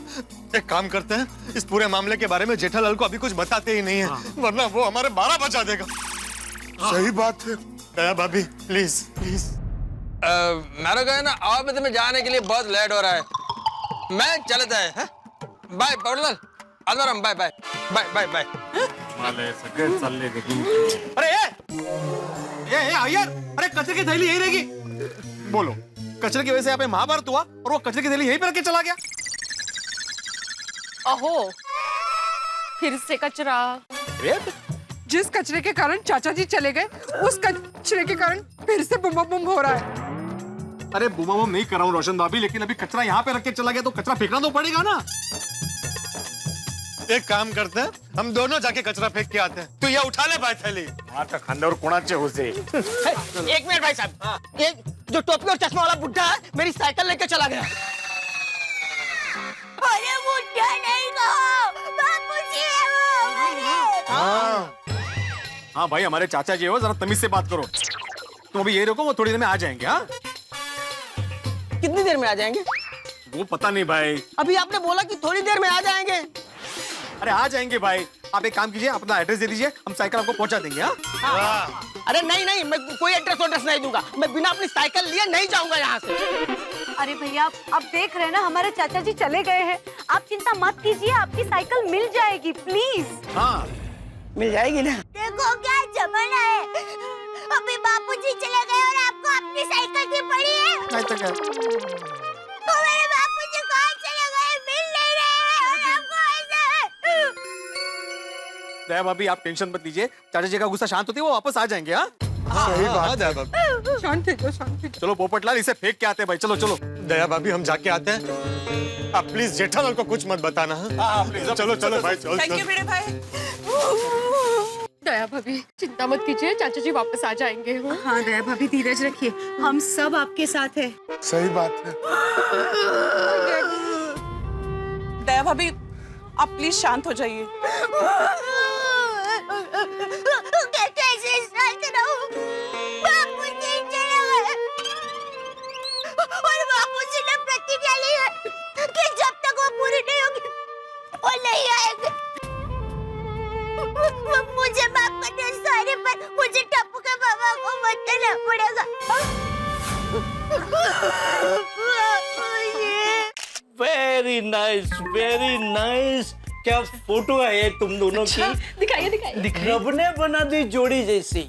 Speaker 8: एक काम करते हैं, इस पूरे मामले के बारे में जेठालाल को अभी कुछ बताते ही नहीं है, वरना वो हमारे 12 बजा देगा। सही बात है। दया भाभी प्लीज प्लीज।
Speaker 6: मेरे को है ना ऑफिस में जाने के लिए बहुत लेट हो रहा है, मैं चलता है। बाय पोपटलाल, आदराम, bye bye bye bye bye.
Speaker 11: अरे ये यार, अरे कचरे की थैली यही रहेगी। बोलो, कचरे की वजह से यहाँ पे महाभारत हुआ और वो कचरे की थैली यहीं पे रख के चला गया।
Speaker 9: अहो, फिर से कचरा।
Speaker 10: जिस कचरे के कारण चाचा जी चले गए, उस कचरे के कारण फिर से बुम बुम हो रहा है।
Speaker 11: अरे बुमा बुम नहीं कर रहा हूँ रोशन भाभी, लेकिन अभी कचरा यहाँ पे रख के चला गया तो कचरा फेंकना तो पड़ेगा ना।
Speaker 8: एक काम करते हैं, हम दोनों जाके कचरा फेंक के आते हैं। तू ये उठा ले भाई थैली।
Speaker 11: खांदावर कोणाचे होते।
Speaker 10: एक मिनट भाई साहब, एक जो टोपी और चश्मा वाला बुड्ढा है मेरी साइकिल लेके चला गया।
Speaker 2: अरे बुड्ढा नहीं कहो, बापूजी है वो।
Speaker 11: हाँ भाई, हमारे चाचा जी हो, जरा तमीज से बात करो। तुम अभी ये रोको, वो थोड़ी देर में आ जाएंगे। हाँ,
Speaker 10: कितनी देर में आ जाएंगे?
Speaker 11: वो पता नहीं भाई।
Speaker 10: अभी आपने बोला कि थोड़ी देर में आ जाएंगे।
Speaker 11: अरे आ जाएंगे भाई, आप एक काम कीजिए, अपना एड्रेस दे दीजिए, हम साइकिल आपको पहुंचा देंगे। हाँ,
Speaker 10: अरे नहीं नहीं, मैं कोई एड्रेस नहीं दूंगा। मैं बिना अपनी साइकिल लिए नहीं जाऊंगा यहाँ से।
Speaker 3: अरे भैया, आप देख रहे हैं ना हमारे चाचा जी चले गए हैं। आप चिंता मत कीजिए, आपकी साइकिल मिल जाएगी प्लीज।
Speaker 11: हाँ
Speaker 10: मिल जाएगी ना?
Speaker 2: देखो क्या जमाना है, अभी बापूजी चले गए और आपको अपनी साइकिल की पड़ी है।
Speaker 11: नहीं तो क्या?
Speaker 2: तो मेरे बापूजी कहाँ चले गए, मिल नहीं रहे हैं और आपको ऐसा।
Speaker 11: दया भाभी आप टेंशन मत लीजिए, चाचा जी का गुस्सा शांत होती है, वो वापस आ जाएंगे। हाँ
Speaker 8: सही बात है भाभी।
Speaker 10: शांत हो जाओ।
Speaker 11: चलो पोपटलाल, इसे फेंक के आते हैं भाई। चलो चलो।
Speaker 8: दया भाभी हम जाके आते हैं, आप प्लीज जेठालाल को कुछ मत बताना। हाँ चलो चलो भाई, चलो
Speaker 10: थैंक यू मेरे भाई।
Speaker 9: दया भाभी चिंता मत कीजिए, चाचा जी वापस आ जाएंगे।
Speaker 3: हाँ दया भाभी धीरज रखिए, हम सब आपके साथ हैं।
Speaker 8: सही बात है।
Speaker 10: दया भाभी आप प्लीज शांत हो जाइए।
Speaker 2: कैसे शांत रहूं? बापूजी चले गए और बापूजी ने प्रतिज्ञा ली है कि जब तक वो पूरी नहीं होगी वो नहीं आएंगे। मुझे माफ कर दो सॉरी, पर मुझे टप्पू के पापा को बताना पड़ेगा।
Speaker 10: Very
Speaker 1: very nice. क्या फोटो है ये तुम दोनों की।
Speaker 9: दिखाइए दिखाइए।
Speaker 1: रब ने बना दी जोड़ी जैसी।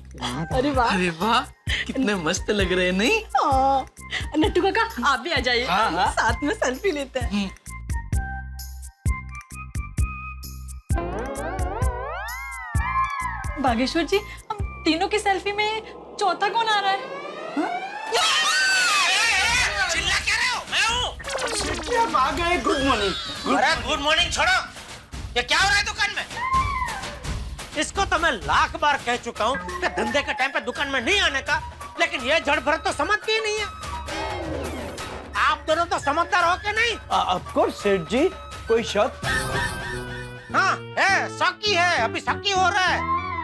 Speaker 9: अरे वाह।
Speaker 5: अरे वाह, कितने मस्त लग रहे हैं, नहीं?
Speaker 9: हाँ। नट्टू काका आप भी आ जाइए।
Speaker 1: हाँ।
Speaker 9: साथ में सेल्फी लेते हैं। बागेश्वर जी, हम तीनों की सेल्फी में चौथा कौन आ रहा है?
Speaker 4: चिल्ला क्या रहे हो? मैं हूँ।
Speaker 1: आप आ गए। Good morning.
Speaker 4: अरे गुड मॉर्निंग छोड़ो। ये क्या हो रहा है दुकान में? इसको तो मैं लाख बार कह चुका हूँ कि धंधे के टाइम पे दुकान में नहीं आने का, लेकिन ये जड़ भरत तो समझती ही नहीं है। आप दोनों तो समझदार हो के नहीं?
Speaker 1: ऑफ कोर्स सेठ जी, कोई शक?
Speaker 4: हाँ है, शक ही है, अभी शक ही हो रहा है।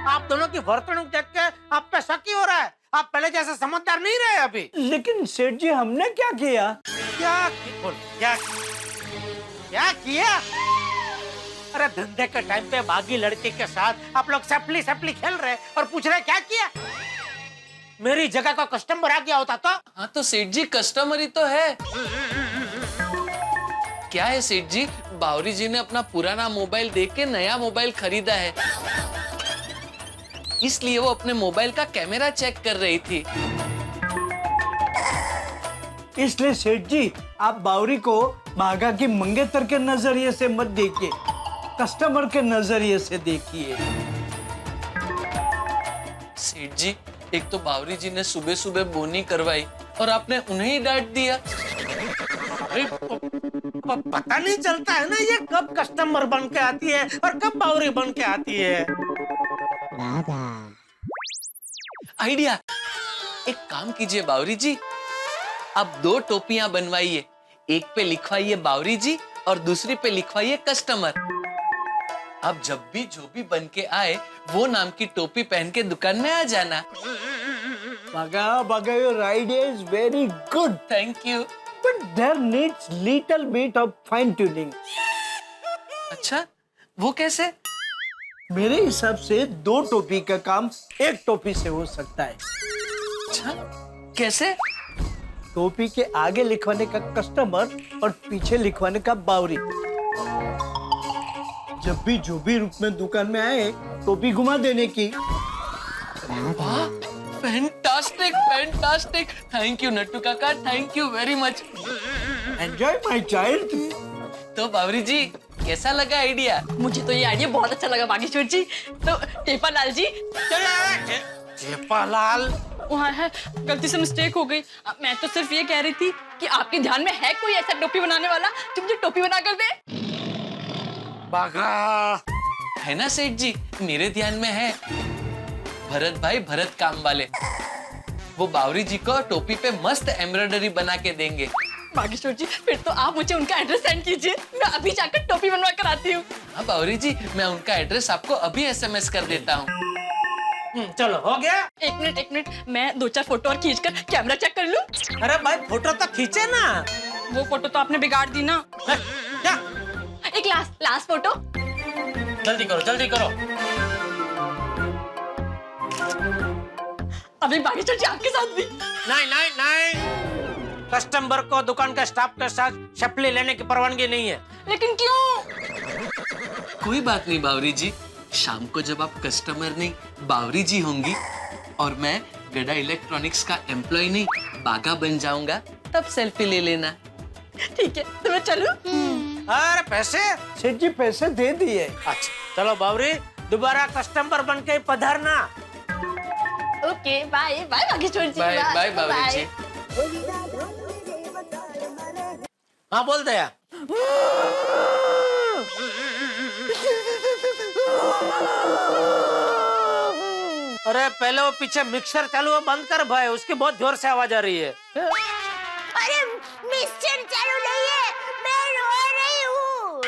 Speaker 4: आप दोनों की वर्तणूक देख के आप पे शक ही हो रहा है। आप पहले जैसे समझदार नहीं रहे अभी।
Speaker 1: लेकिन सेठ जी हमने क्या किया?
Speaker 4: क्या किया? अरे धंधे के टाइम पे बागी लड़के के साथ आप लोग सपली खेल रहे और पूछ रहे क्या किया? मेरी जगह का कस्टमर आ गया होता तो?
Speaker 5: हाँ तो सेठ जी कस्टमर ही तो है। क्या है सेठ जी, बावरी जी ने अपना पुराना मोबाइल देख के नया मोबाइल खरीदा है, इसलिए वो अपने मोबाइल का कैमरा चेक कर रही थी।
Speaker 1: इसलिए सेठ जी आप बावरी को भागा की मंगेतर के नजरिए से मत देखिए, कस्टमर के नजरिए से देखिए।
Speaker 5: सेठ जी, एक तो बावरी जी ने सुबह सुबह बोनी करवाई और आपने उन्हें ही डांट दिया।
Speaker 4: अरे पता नहीं चलता है ना ये कब कस्टमर बन के आती है और कब बावरी बन के आती है।
Speaker 5: आइडिया, एक काम कीजिए बावरी जी, आप 2 टोपियां बनवाइए, एक पे लिखवाइए बावरी जी और दूसरी पे लिखवाइए कस्टमर। आप जब भी जो भी बन के आए वो नाम की टोपी पहन के दुकान में आ जाना।
Speaker 1: Baga, your idea is very good.
Speaker 5: Thank you.
Speaker 1: But there needs little bit of fine tuning.
Speaker 5: अच्छा, वो कैसे?
Speaker 1: मेरे हिसाब से 2 टोपी का काम 1 टोपी से हो सकता है।
Speaker 5: अच्छा, कैसे?
Speaker 1: टोपी के आगे लिखवाने का कस्टमर और पीछे लिखवाने का बावरी। जब भी जो भी रूप में दुकान में आए टोपी घुमा देने की।
Speaker 5: वाह, fantastic fantastic. Thank you Nattu Kaka, thank you very much.
Speaker 1: Enjoy my child.
Speaker 5: तो बावरी जी कैसा लगा आइडिया?
Speaker 9: मुझे तो ये आइडिया बहुत अच्छा लगा बागेश्वर जी। तो टेपालाल जी।
Speaker 4: टेपालाल
Speaker 9: वहाँ है, गलती से मिस्टेक हो गई। मैं तो सिर्फ ये कह रही थी कि आपके ध्यान में है कोई ऐसा टोपी बनाने वाला जो मुझे टोपी बना कर दे?
Speaker 4: बागा
Speaker 5: है ना सेठ जी, मेरे ध्यान में है भरत भाई, भरत काम वाले। वो बावरी जी को टोपी पे मस्त एम्ब्रॉयडरी बना के देंगे।
Speaker 9: बागेश्वर जी, फिर तो आप मुझे उनका एड्रेस सेंड कीजिए, मैं अभी जाकर टोपी बनवा कर आती हूँ।
Speaker 5: हाँ बावरी जी, मैं उनका एड्रेस आपको अभी SMS कर देता हूँ।
Speaker 4: चलो हो गया।
Speaker 9: एक मिनट, मैं 2-4 फोटो और खींचकर कैमरा चेक कर लूं।
Speaker 4: अरे भाई फोटो तो खींचे ना।
Speaker 9: वो फोटो तो आपने बिगाड़ दी ना।
Speaker 4: क्या?
Speaker 9: एक लास्ट फोटो।
Speaker 4: जल्दी करो।
Speaker 9: अभी बागेश्वर जी आपके साथ भी।
Speaker 4: नहीं, कस्टमर को दुकान का स्टाफ के साथ शपली लेने की परवानगी नहीं है।
Speaker 9: लेकिन क्यों?
Speaker 5: कोई बात नहीं बावरी जी, शाम को जब आप कस्टमर नहीं बावरी जी होंगी और मैं गड़ा इलेक्ट्रॉनिक्स का एम्प्लॉय नहीं बागा बन जाऊंगा, तब सेल्फी ले लेना।
Speaker 9: ठीक है, तो मैं चलूं?
Speaker 4: अरे पैसे?
Speaker 1: सेठ जी पैसे दे दिए।
Speaker 4: अच्छा चलो बावरी, दोबारा कस्टमर बन के पधारना।
Speaker 9: ओके, बाय बागेश्वर जी।
Speaker 5: बाय बावरी जी।
Speaker 4: हाँ बोल दे यार। अरे पहले वो पीछे मिक्सर चालू है, बंद कर भाई, उसकी बहुत जोर से आवाज आ रही है।
Speaker 2: अरे मिक्सर चालू नहीं है, मैं रो रही हूँ।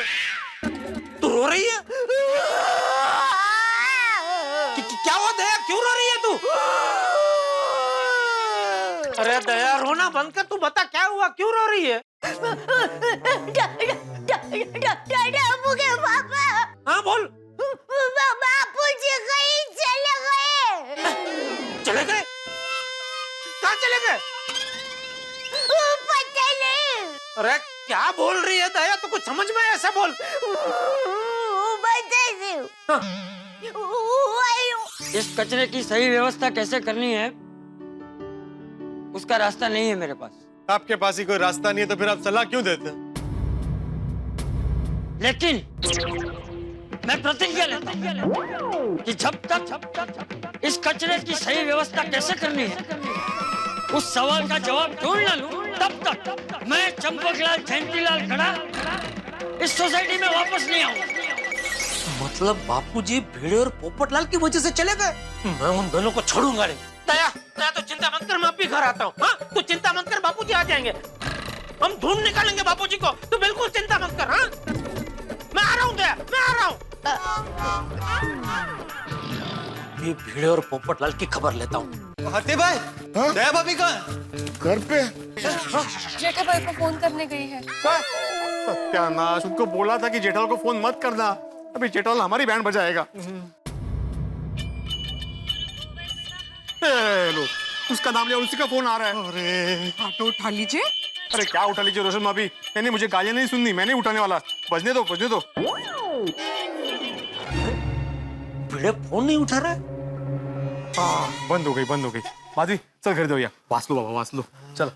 Speaker 4: तू रो रही है? क्या हुआ दया, क्यों रो रही है तू? अरे दया रोना बंद कर, तू बता क्या हुआ, क्यों रो रही है?
Speaker 2: पापा।
Speaker 4: हाँ बोल।
Speaker 2: बापूजी कहीं चले गए।
Speaker 4: चले गए? कहाँ चले गए?
Speaker 2: पता नहीं।
Speaker 4: अरे क्या बोल रही है दया? तो कुछ समझ में आया? ऐसा बोल।
Speaker 5: इस कचरे की सही व्यवस्था कैसे करनी है उसका रास्ता नहीं है मेरे पास।
Speaker 8: आपके पास ही कोई रास्ता नहीं है तो फिर आप सलाह क्यों देते हैं?
Speaker 5: लेकिन मैं प्रतिज्ञा लेता हूं कि जब तक इस कचरे की सही व्यवस्था कैसे करनी है उस सवाल का जवाब ढूंढ ना लूं, तब तक मैं चंपकलाल जयंतीलाल खड़ा इस सोसाइटी में वापस नहीं आऊंगा।
Speaker 4: मतलब बापूजी भिड़े और पोपटलाल की वजह से चले गए? मैं उन दोनों को छोड़ूंगा नहीं। दया, दया तो चिंता मत कर, मैं अब भी घर आता हूँ। हाँ, तू चिंता मत कर, बापूजी आ जाएंगे। हम ढूंढ निकालेंगे बापूजी को, तू बिल्कुल चिंता मत कर। हाँ, मैं आ रहा हूँ दया, मैं आ रहा हूँ। ये भिड़े और पोपटलाल की खबर लेता हूँ।
Speaker 8: हाथी भाई, दया भाभी कहाँ है?
Speaker 7: घर पे
Speaker 9: जेठा भाई को फोन करने गई है।
Speaker 8: सत्यानाश, उनको बोला था कि जेठालाल को फोन मत करना। अभी जेठालाल हमारी बैंड बजाएगा। लो, उसका नाम लिया, उसी का फोन आ रहा है। अरे
Speaker 10: हाँ तो उठा लीजिए।
Speaker 8: अरे क्या उठा लीजिए रोशन भाभी, नहीं मुझे गालियां नहीं सुननी, मैं नहीं उठाने वाला। बजने दो, बजने दो।
Speaker 4: भिड़े फोन नहीं उठा रहा है।
Speaker 8: हाँ, बंद हो गई। माधवी चल घर दो या वास लो बाबा, वास लो, चल।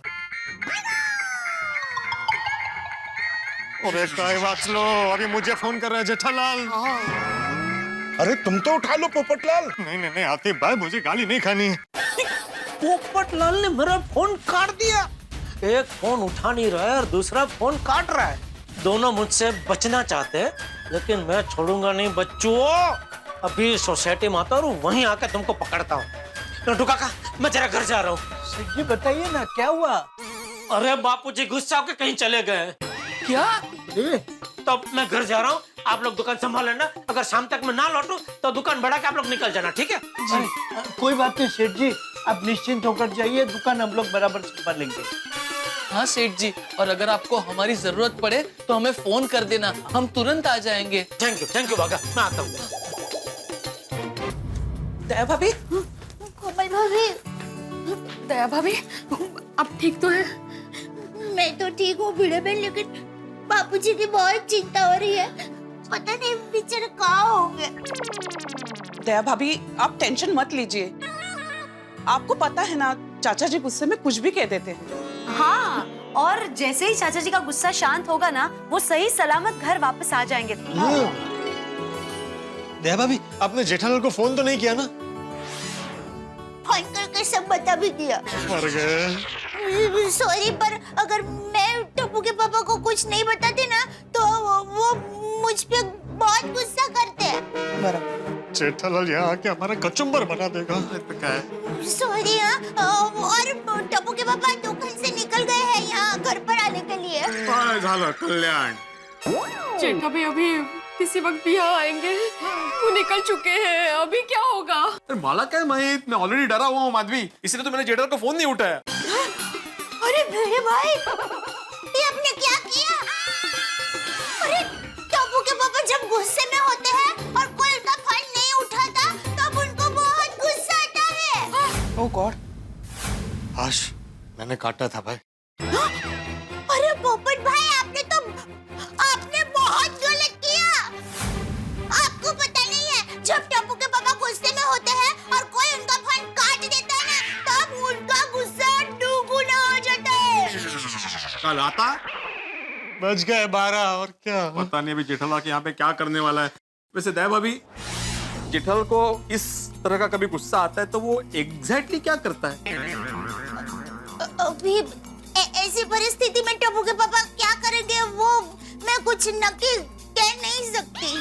Speaker 8: अरे काय वास लो, अभी मुझे फोन कर रहा है जेठालाल।
Speaker 7: अरे तुम तो उठा लो पोपटलाल।
Speaker 8: नहीं आतिफ भाई, मुझे गाली नहीं खानी है।
Speaker 4: पोपटलाल ने मेरा फोन काट दिया। एक फोन उठा नहीं रहा है और दूसरा फोन काट रहा है। दोनों मुझसे बचना चाहते हैं, लेकिन मैं छोड़ूंगा नहीं बच्चों। अभी सोसाइटी में आता हूँ, वहीं आकर तुमको पकड़ता हूँ। नंटू काका, मैं जरा घर जा रहा हूँ।
Speaker 1: सेठ जी बताइए ना क्या हुआ?
Speaker 4: अरे बापूजी गुस्सा होकर कहीं चले गए।
Speaker 1: क्या?
Speaker 4: तो मैं घर जा रहा हूँ, आप लोग दुकान संभाल लेना। अगर शाम तक मैं ना लौटूं तो दुकान बढ़ा के आप लोग निकल जाना, ठीक है?
Speaker 1: कोई बात नहीं सेठ जी, आप निश्चिंत होकर जाइए, दुकान हम लोग बराबर संभाल लेंगे।
Speaker 12: हाँ सेठ जी, और अगर आपको हमारी जरूरत पड़े तो हमें फोन कर देना, हम तुरंत आ जाएंगे।
Speaker 4: थैंक यू बागा, मैं आता हूँ। दया भाभी,
Speaker 2: कोमल भाभी,
Speaker 9: दया भाभी, अब ठीक तो है?
Speaker 2: मैं तो ठीक हूँ भिड़े बहन, लेकिन बापूजी की बहुत चिंता हो रही है। पता नहीं बेचारे कहाँ होंगे।
Speaker 10: दया भाभी, आप टेंशन मत लीजिए। आपको पता है ना, चाचा जी गुस्से में कुछ भी कह देते हैं।
Speaker 3: हाँ, और जैसे ही चाचा जी का गुस्सा शांत होगा ना, वो सही सलामत घर वापस आ जाएंगे।
Speaker 8: दया भाभी, आपने जेठालाल को फोन तो नहीं किया ना?
Speaker 2: फोन करके सब बता भी दिया। सॉरी, पर अगर मैं टप्पू के पापा को कुछ नहीं बताती ना तो वो मुझ पे बहुत गुस्सा करते हैं।
Speaker 8: जेठालाल यहाँ आके हमारा कचुम्बर बना देगा।
Speaker 2: सॉरी। और टप्पू के पापा दुकान से निकल गए हैं यहाँ घर पर आने के लिए।
Speaker 8: कल्याण,
Speaker 9: जेठा भाई अभी किसी वक्त भी यहाँ आएंगे। वो निकल चुके हैं, अभी क्या होगा?
Speaker 8: माला क्या माहित, मैं ऑलरेडी डरा हुआ हूँ माधवी, इसलिए तो मैंने जेठालाल को फोन नहीं उठाया।
Speaker 2: अरे मेरे भाई, ये आपने क्या किया? अरे टप्पू के पापा जब गुस्से में होते हैं और कोई उनका फोन नहीं उठाता तब उनको बहुत गुस्सा आता है।
Speaker 8: ओह गॉड, आश मैंने काटा था भाई।
Speaker 2: अरे पोपट भाई, आपने बहुत गलत किया। आपको पता नहीं है, जब टप्पू के पापा गुस्से में होते हैं और कोई उनका फोन काट देता है ना, तब उनका गुस्सा दुगुना हो जाता है।
Speaker 8: कल आता बज गए 12 और क्या पता नहीं अभी जेठालाल के यहाँ पे क्या करने वाला है। वैसे दया भाभी, जेठालाल को इस तरह का कभी गुस्सा आता है तो वो एग्जैक्टली क्या करता है?
Speaker 2: अभी ऐसी परिस्थिति में टप्पू के पापा क्या करेंगे वो मैं कुछ नक्की कह नहीं सकती,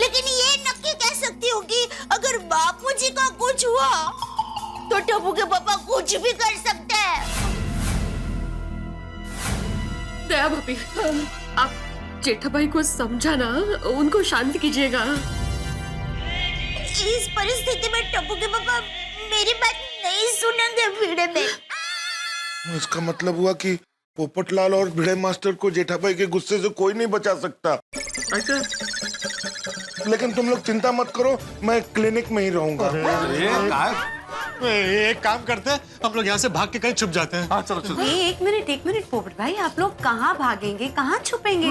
Speaker 2: लेकिन ये नक्की कह सकती हूँ कि अगर बापूजी को कुछ हुआ तो टप्पू के पापा कुछ भी कर सकते हैं।
Speaker 9: दया भाभी, आप जेठा भाई को समझाना, उनको शांत कीजिएगा।
Speaker 2: इस परिस्थिति में टप्पू के पापा मेरी बात नहीं सुनेंगे भिड़े में।
Speaker 7: इसका मतलब हुआ कि पोपटलाल और भिड़े मास्टर को जेठाभाई के गुस्से से कोई नहीं बचा सकता। लेकिन तुम लोग चिंता मत करो, मैं क्लिनिक में ही रहूंगा।
Speaker 8: एक काम करते हैं, हम लोग यहाँ से भाग के कहीं छुप जाते हैं।
Speaker 11: हाँ चलो चलो।
Speaker 3: ये एक मिनट पोपट भाई, आप लोग कहाँ भागेंगे, कहाँ छुपेंगे?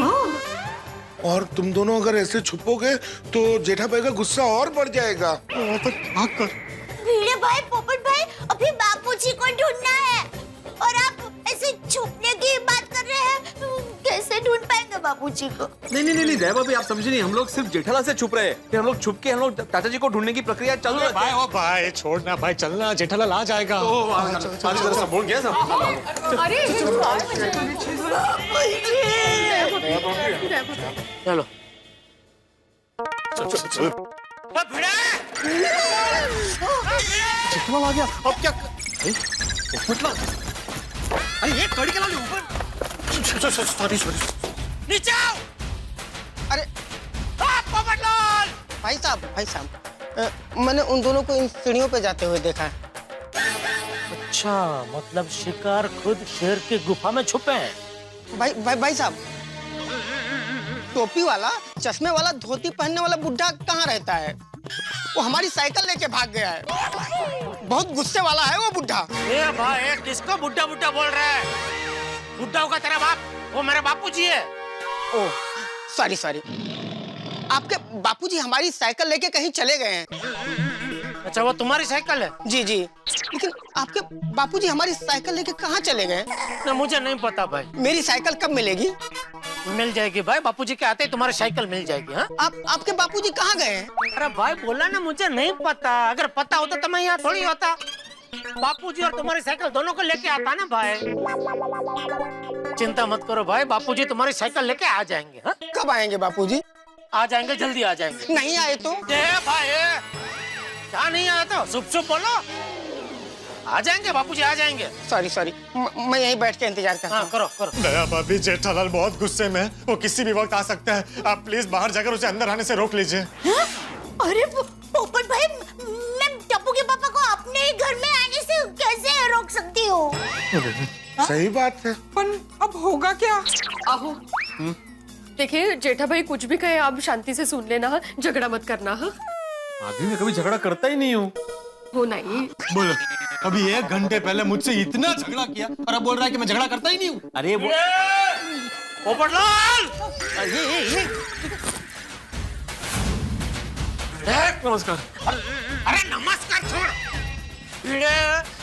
Speaker 7: और तुम दोनों अगर ऐसे छुपोगे तो जेठा भाई का गुस्सा और बढ़ जाएगा।
Speaker 8: भाग कर।
Speaker 2: भिड़े भाई, पोपट भाई, अभी बापूजी को ढूंढना है और आप ऐसे छुपने की बात कर रहे हैं। कैसे ढूंढ पाएंगे बापूजी को?
Speaker 11: नहीं दया भाभी, आप समझे नहीं, हम लोग सिर्फ जेठालाल से छुप रहे हैं। फिर हम लोग छुप के हम लोग चाचा जी को ढूंढने की प्रक्रिया चालू रखते हैं।
Speaker 8: ओ भाई छोड़ना भाई, चलना, जेठालाल आ जाएगा।
Speaker 11: सब बोल गया सब।
Speaker 9: अरे
Speaker 4: चलो
Speaker 11: जेठालाल आ गया, अब क्या? मतलब अरे ये कड़ी के लाले ऊपर। सॉरी
Speaker 4: नीचे आओ।
Speaker 13: अरे
Speaker 4: पोपटलाल!
Speaker 13: भाई साहब, मैंने उन दोनों को इन सीढ़ियों पे जाते हुए देखा है।
Speaker 4: अच्छा, मतलब शिकार खुद शेर की गुफा में छुपे हैं।
Speaker 13: भाई साहब, टोपी वाला, चश्मे वाला, धोती पहनने वाला बुढ़ा कहाँ रहता है? वो हमारी साइकिल लेके भाग गया है। बहुत गुस्से वाला है वो बुढ़ा।
Speaker 4: ए भाई, किसको बुड्ढा बुड्ढा बोल रहा है? बुड्ढा होगा तेरा बाप, वो मेरे बापूजी है।
Speaker 13: ओह सॉरी, आपके बापूजी हमारी साइकिल लेके कहीं चले गए हैं।
Speaker 4: अच्छा, वो तुम्हारी साइकिल है?
Speaker 13: जी, लेकिन आपके बापूजी हमारी साइकिल लेके कहाँ चले गए?
Speaker 4: ना, मुझे नहीं पता भाई।
Speaker 13: मेरी साइकिल कब मिलेगी?
Speaker 4: मिल जाएगी भाई, बापूजी के आते ही तुम्हारी साइकिल मिल जाएगी। हाँ,
Speaker 13: आपके बापूजी कहाँ गए हैं?
Speaker 4: अरे भाई बोला ना, मुझे नहीं पता। अगर पता होता तो मैं यहाँ थोड़ी होता। बापूजी और तुम्हारी साइकिल दोनों को लेके आता ना भाई। चिंता मत करो भाई, बापूजी तुम्हारी साइकिल लेके आ जाएंगे। हाँ?
Speaker 13: कब आएंगे बापूजी?
Speaker 4: आ जाएंगे, जल्दी आ जाएंगे।
Speaker 13: नहीं आए तो?
Speaker 4: भाई क्या नहीं आया तो शुभ बोलो। आ जाएंगे बापूजी, आ जाएंगे।
Speaker 13: सॉरी, मैं यहीं बैठ के इंतजार करता हूँ।
Speaker 4: करो।
Speaker 8: दया भाभी, जेठालाल बहुत गुस्से में है, वो किसी भी वक्त आ सकता है। आप प्लीज बाहर जाकर उसे अंदर आने से रोक लीजिए।
Speaker 2: अरे पोपट भाई, मैं टप्पू के पापा को अपने ही घर में आने से कैसे रोक सकती हूँ?
Speaker 7: सही बात है।
Speaker 10: पर अब होगा क्या?
Speaker 9: आहो, देखिए जेठा भाई कुछ भी कहे आप शांति से सुन लेना, झगड़ा मत करना।
Speaker 11: अभी मैं कभी झगड़ा करता ही नहीं हूँ।
Speaker 9: वो नहीं,
Speaker 8: बोलो, अभी 1 घंटे पहले मुझसे इतना झगड़ा किया और अब बोल रहा है कि मैं झगड़ा करता ही नहीं हूँ।
Speaker 11: अरे वो
Speaker 4: पोपटलाल!
Speaker 11: नमस्कार।
Speaker 4: अरे नमस्कार छोड़।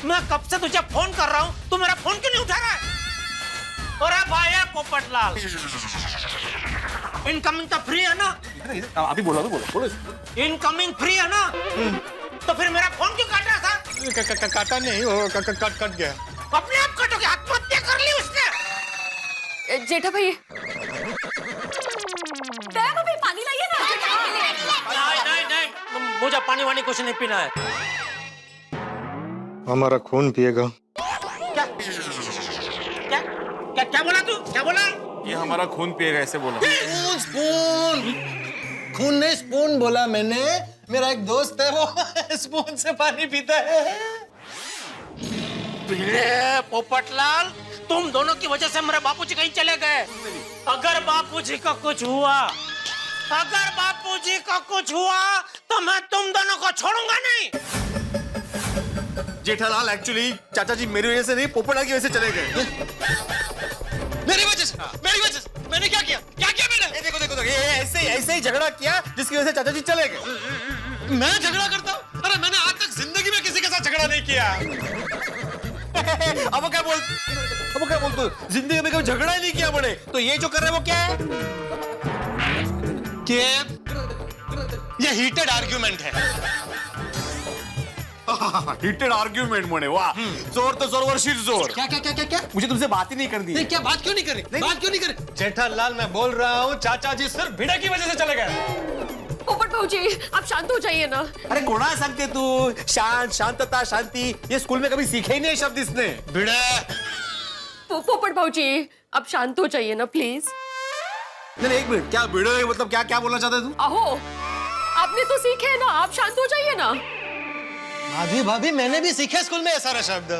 Speaker 4: मैं कब से तुझे फोन कर रहा हूँ, तू मेरा फोन क्यों नहीं उठा रहा है? अरे भाई पोपटलाल, इनकमिंग तो फ्री है ना?
Speaker 11: अभी बोलो।
Speaker 4: इनकमिंग फ्री है ना? तो फिर मेरा फोन क्यों काट रहा था?
Speaker 8: काटा नहीं, वो कट गया।
Speaker 4: अपने आप कटोगे, आत्महत्या कर ली उसने।
Speaker 9: जेठा भाई पानी लाइए ना।
Speaker 4: नहीं, मुझे पानी वानी कुछ नहीं पीना है।
Speaker 8: हमारा खून पिएगा।
Speaker 4: क्या बोला तू? क्या बोला?
Speaker 11: ये हमारा खून पिएगा, ऐसे बोला।
Speaker 1: खून नहीं, स्पून बोला मैंने। मेरा एक दोस्त है, वो स्पून से पानी पीता है।
Speaker 4: पोपटलाल, तुम दोनों की वजह से मेरे बापूजी कहीं चले गए। अगर बापूजी को कुछ हुआ, तो मैं तुम दोनों को छोड़ूंगा नहीं।
Speaker 11: जेठालाल एक्चुअली चाचा जी मेरी वजह से नहीं, पोपटलाल की वजह से चले गए।
Speaker 8: मेरी वजह से? मैंने क्या किया? मैंने?
Speaker 11: देखो, ये ऐसे ही झगड़ा किया जिसकी वजह से चाचा जी चले गए।
Speaker 8: मैं झगड़ा करता हूँ? अरे मैंने आज तक जिंदगी में किसी के साथ झगड़ा नहीं किया।
Speaker 11: अब क्या बोलते? जिंदगी में कभी झगड़ा ही नहीं किया बड़े, तो ये जो कर रहे हैं वो क्या है?
Speaker 8: ये हीटेड आर्ग्यूमेंट है।
Speaker 11: हीटेड आर्ग्यूमेंट मोने, वाह। जोर तो जोर, शीर जोर।
Speaker 8: क्या?
Speaker 11: मुझे तुमसे बात ही नहीं करनी।
Speaker 8: नहीं, क्या बात क्यों नहीं करी? जेठालाल, मैं बोल रहा हूँ, चाचा जी सिर्फ भिड़े की वजह से चले गए।
Speaker 9: पोपट भाऊजी आप शांत हो जाइए ना।
Speaker 11: अरे कोणा सांगते तू? शांत, शांतता, शांति, ये स्कूल में कभी सीखे ही नहीं शब्द इसने।
Speaker 8: भिड़े।
Speaker 9: पोपट भाऊजी आप शांत हो जाइए ना प्लीज।
Speaker 11: नहीं, एक मिनट, क्या भिड़े मतलब क्या बोलना चाहते तू?
Speaker 9: आहो, आपने तो सीखे है ना, आप शांत हो जाइए ना।
Speaker 1: भाभी, मैंने भी सीखे स्कूल में सारा शब्द।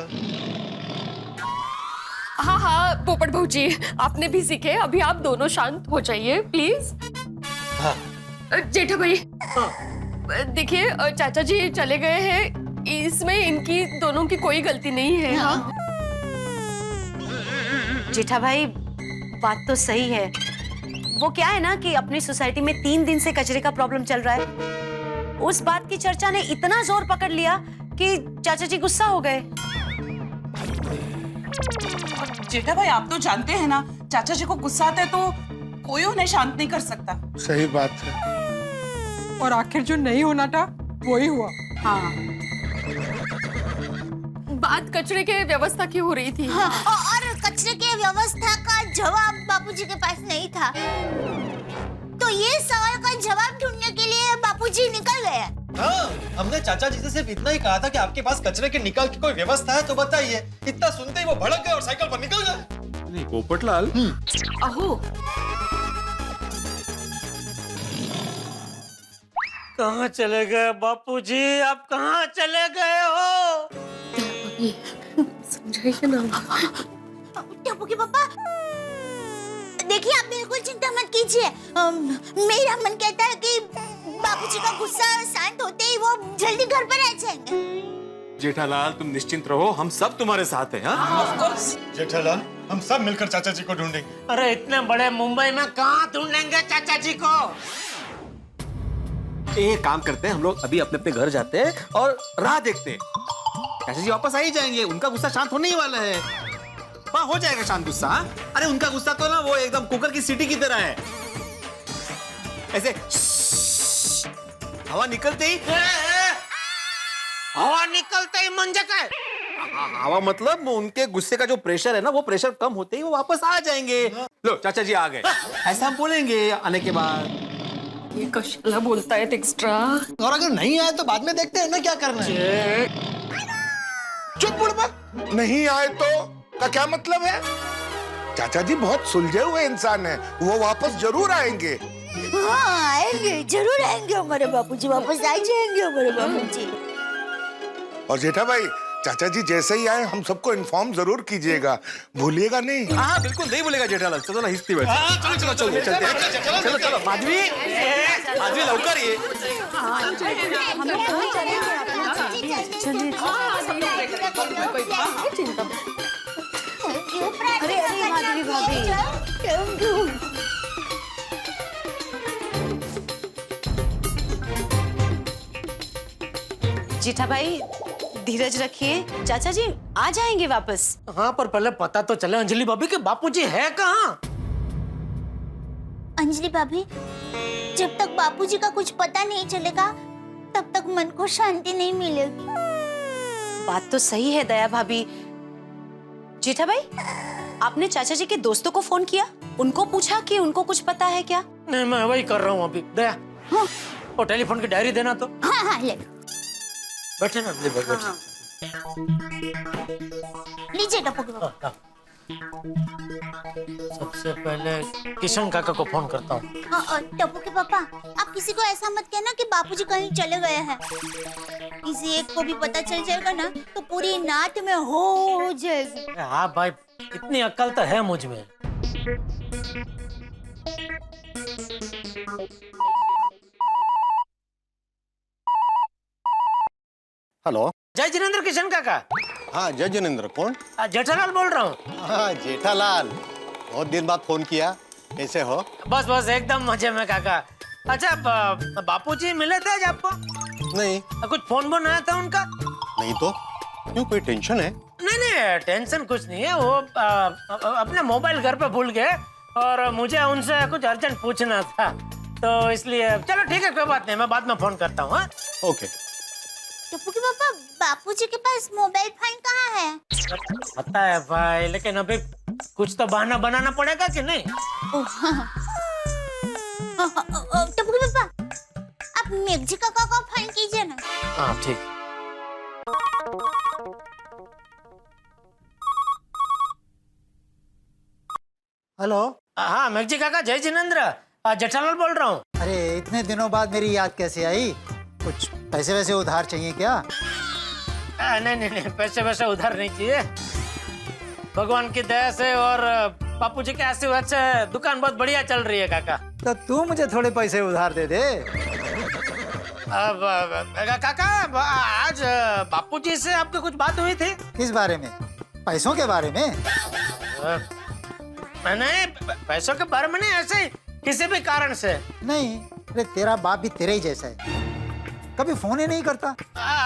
Speaker 9: हाँ पोपट भाऊजी आपने भी सीखे। अभी आप दोनों शांत हो जाइए प्लीज। जेठा भाई, देखिए चाचा जी चले गए हैं, इसमें इनकी दोनों की कोई गलती नहीं है। हाँ।
Speaker 3: जेठा भाई बात तो सही है। वो क्या है ना कि अपनी सोसाइटी में 3 दिन से कचरे का प्रॉब्लम चल रहा है। उस बात की चर्चा ने इतना जोर पकड़ लिया कि चाचा जी गुस्सा हो गए।
Speaker 10: जेठा भाई आप तो जानते हैं ना, चाचा जी को गुस्सा आता है तो कोई उन्हें शांत नहीं कर सकता।
Speaker 7: सही बात है।
Speaker 14: और आखिर जो नहीं होना था वही हुआ।
Speaker 3: हाँ।
Speaker 9: बात कचरे के व्यवस्था की हो रही थी।
Speaker 2: हाँ, और कचरे के व्यवस्था का जवाब बापूजी के पास नहीं था, तो ये सवाल का जवाब ढूंढने के लिए बापूजी निकल गए।
Speaker 8: हाँ, हमने चाचा जी से सिर्फ इतना ही कहा था कि आपके पास कचरे के निकाल की कोई व्यवस्था है तो बताइए। इतना सुनते ही वो भड़क गए और साइकिल पर निकल गए।
Speaker 11: नहीं पोपटलाल,
Speaker 9: अहो,
Speaker 4: कहाँ चले गए बापूजी? आप कहाँ चले गए हो?
Speaker 9: समझाइए ना।
Speaker 2: टप्पू के पापा, देखिए आप बिल्कुल चिंता मत कीजिए। मेरा मन कहता है कि बापूजी का गुस्सा शांत होते ही वो जल्दी घर पर आ जाएंगे।
Speaker 11: जेठालाल तुम निश्चिंत रहो, हम सब तुम्हारे साथ हैं। हाँ?
Speaker 8: जेठालाल, हम सब मिलकर चाचा जी को ढूंढेंगे।
Speaker 4: अरे इतने बड़े मुंबई में कहाँ ढूंढेंगे चाचा जी को?
Speaker 11: एक काम करते हैं, हम लोग अभी अपने अपने घर जाते हैं और राह देखते हैं। चाचा जी वापस आ ही जाएंगे, उनका गुस्सा शांत होने ही वाला है। हाँ, हो जाएगा शांत गुस्सा। अरे उनका गुस्सा तो ना वो एकदम कुकर की सीटी की तरह है। ऐसे हवा निकलते ही
Speaker 4: मंजे का है।
Speaker 11: हवा मतलब वो उनके गुस्से का जो प्रेशर है ना, वो प्रेशर कम होते ही वो वापस आ जाएंगे। लो चाचा जी आ गए, ऐसा हम बोलेंगे आने के बाद।
Speaker 9: ये कौशला बोलता है एक्स्ट्रा।
Speaker 13: और अगर नहीं आए तो बाद में देखते हैं ना क्या करना है।
Speaker 7: चुप बुड़बक, नहीं आए तो का क्या मतलब है? चाचा जी बहुत सुलझे हुए इंसान हैं, वो वापस जरूर आएंगे।
Speaker 2: हाँ आएंगे, जरूर आएंगे हमारे बापूजी, वापस आ जाएंगे हमारे बापूजी।
Speaker 7: और जेठा भाई, चाचा जी जैसे ही आए हम सबको इन्फॉर्म जरूर कीजिएगा, भूलिएगा नहीं।
Speaker 11: हाँ बिल्कुल नहीं बोलेगा जेठालाल। चलो ना हिस्ती बैठ। चलो चलो चलो चलते हैं। चलो चलो माधवी, माधवी लवकर ये।
Speaker 3: अरे अरे माधवी भाभी, जेठा भाई धीरज रखिए, चाचा जी आ जाएंगे वापस।
Speaker 4: हाँ, पर पहले पता तो चले अंजलि भाभी के बापूजी है कहाँ?
Speaker 2: अंजलि भाभी, जब तक बापूजी का कुछ पता नहीं चलेगा तब तक मन को शांति नहीं मिलेगी।
Speaker 3: बात तो सही है दया भाभी। जेठा भाई, आपने चाचा जी के दोस्तों को फोन किया, उनको पूछा कि उनको कुछ पता है क्या?
Speaker 4: नहीं, मैं वही कर रहा हूँ अभी। दया,
Speaker 2: हाँ।
Speaker 4: और टेलीफोन की डायरी देना तो।
Speaker 2: हाँ हाँ ले
Speaker 4: बैठे ना अंजलि भाई, बैठे।
Speaker 2: लीजिए टप्पू के पापा।
Speaker 4: सबसे पहले किशन काका को फोन करता हूँ।
Speaker 2: हाँ, टप्पू के पापा, आप किसी को ऐसा मत कहना कि बापूजी कहीं चले गए हैं। किसी एक को भी पता चल जाएगा ना तो पूरी नात में हो जाएगी।
Speaker 4: हाँ भाई, इतनी अक्ल तो है मुझ में।
Speaker 11: हेलो,
Speaker 4: जय जिनेंद्र किशन काका।
Speaker 11: हाँ जय जिनेंद्र, कौन?
Speaker 4: जेठालाल बोल रहा हूँ।
Speaker 11: हाँ जेठालाल, बहुत दिन बाद फोन किया, कैसे हो?
Speaker 4: बस बस एकदम मजे में काका। अच्छा, बापूजी मिले थे आज आपको?
Speaker 11: नहीं।
Speaker 4: कुछ फोन बोन आया था उनका?
Speaker 11: नहीं तो क्यों, कोई टेंशन है?
Speaker 4: नहीं नहीं, टेंशन कुछ नहीं है। वो अपने मोबाइल घर पे भूल गए और मुझे उनसे कुछ अर्जेंट पूछना था, तो इसलिए। चलो ठीक है, कोई बात नहीं, मैं बाद में फोन करता हूँ।
Speaker 11: ओके।
Speaker 2: टप्पू के पापा, बापूजी के पास मोबाइल फोन कहाँ है?
Speaker 4: पता है भाई, लेकिन अभी कुछ तो बहाना बनाना पड़ेगा कि नहीं?
Speaker 2: टप्पू के पापा, आप मेघजी काका को फोन कीजिए ना।
Speaker 4: हाँ ठीक।
Speaker 15: हेलो।
Speaker 4: हाँ मेघजी काका, जय जिनेंद्र, जेठालाल बोल रहा हूँ।
Speaker 15: अरे इतने दिनों बाद मेरी याद कैसे आई? कुछ पैसे वैसे उधार चाहिए क्या?
Speaker 4: नहीं नहीं नहीं, पैसे वैसे उधार नहीं चाहिए। भगवान की दया से और बापूजी के आशीर्वाद से दुकान बहुत बढ़िया चल रही है काका।
Speaker 15: तो तू मुझे थोड़े पैसे उधार दे दे।
Speaker 4: काका आज बापूजी से आपकी कुछ बात हुई थी?
Speaker 15: किस बारे में? पैसों के बारे में?
Speaker 4: नहीं, पैसों के बारे में नहीं, ऐसे ही किसी भी कारण से।
Speaker 15: नहीं, अरे तेरा बाप भी तेरे ही जैसा है, कभी फोन ही नहीं करता।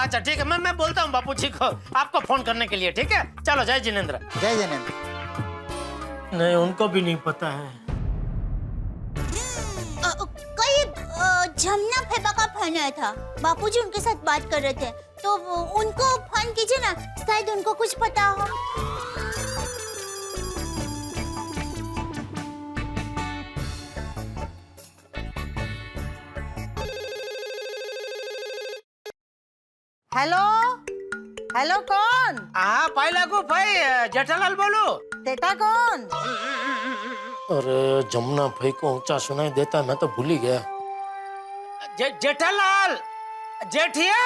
Speaker 4: अच्छा ठीक है, मैं बोलता हूँ बापूजी को आपको फोन करने के लिए, ठीक है? चलो, जय जिनेंद्र।
Speaker 15: जय जिनेंद्र।
Speaker 4: नहीं, उनको भी नहीं पता है।
Speaker 2: कोई जमुना फेबा का फोन आया था, बापूजी उनके साथ बात कर रहे थे, तो उनको फोन कीजिए ना, शायद उनको कुछ पता हो।
Speaker 10: हेलो हेलो, कौन?
Speaker 4: हाँ, पाई लागू भाई, जेठालाल बोलो।
Speaker 10: बेटा कौन?
Speaker 4: अरे जमुना भाई को ऊंचा सुनाई देता, मैं तो भूल ही गया। जेठालाल, जेठिया।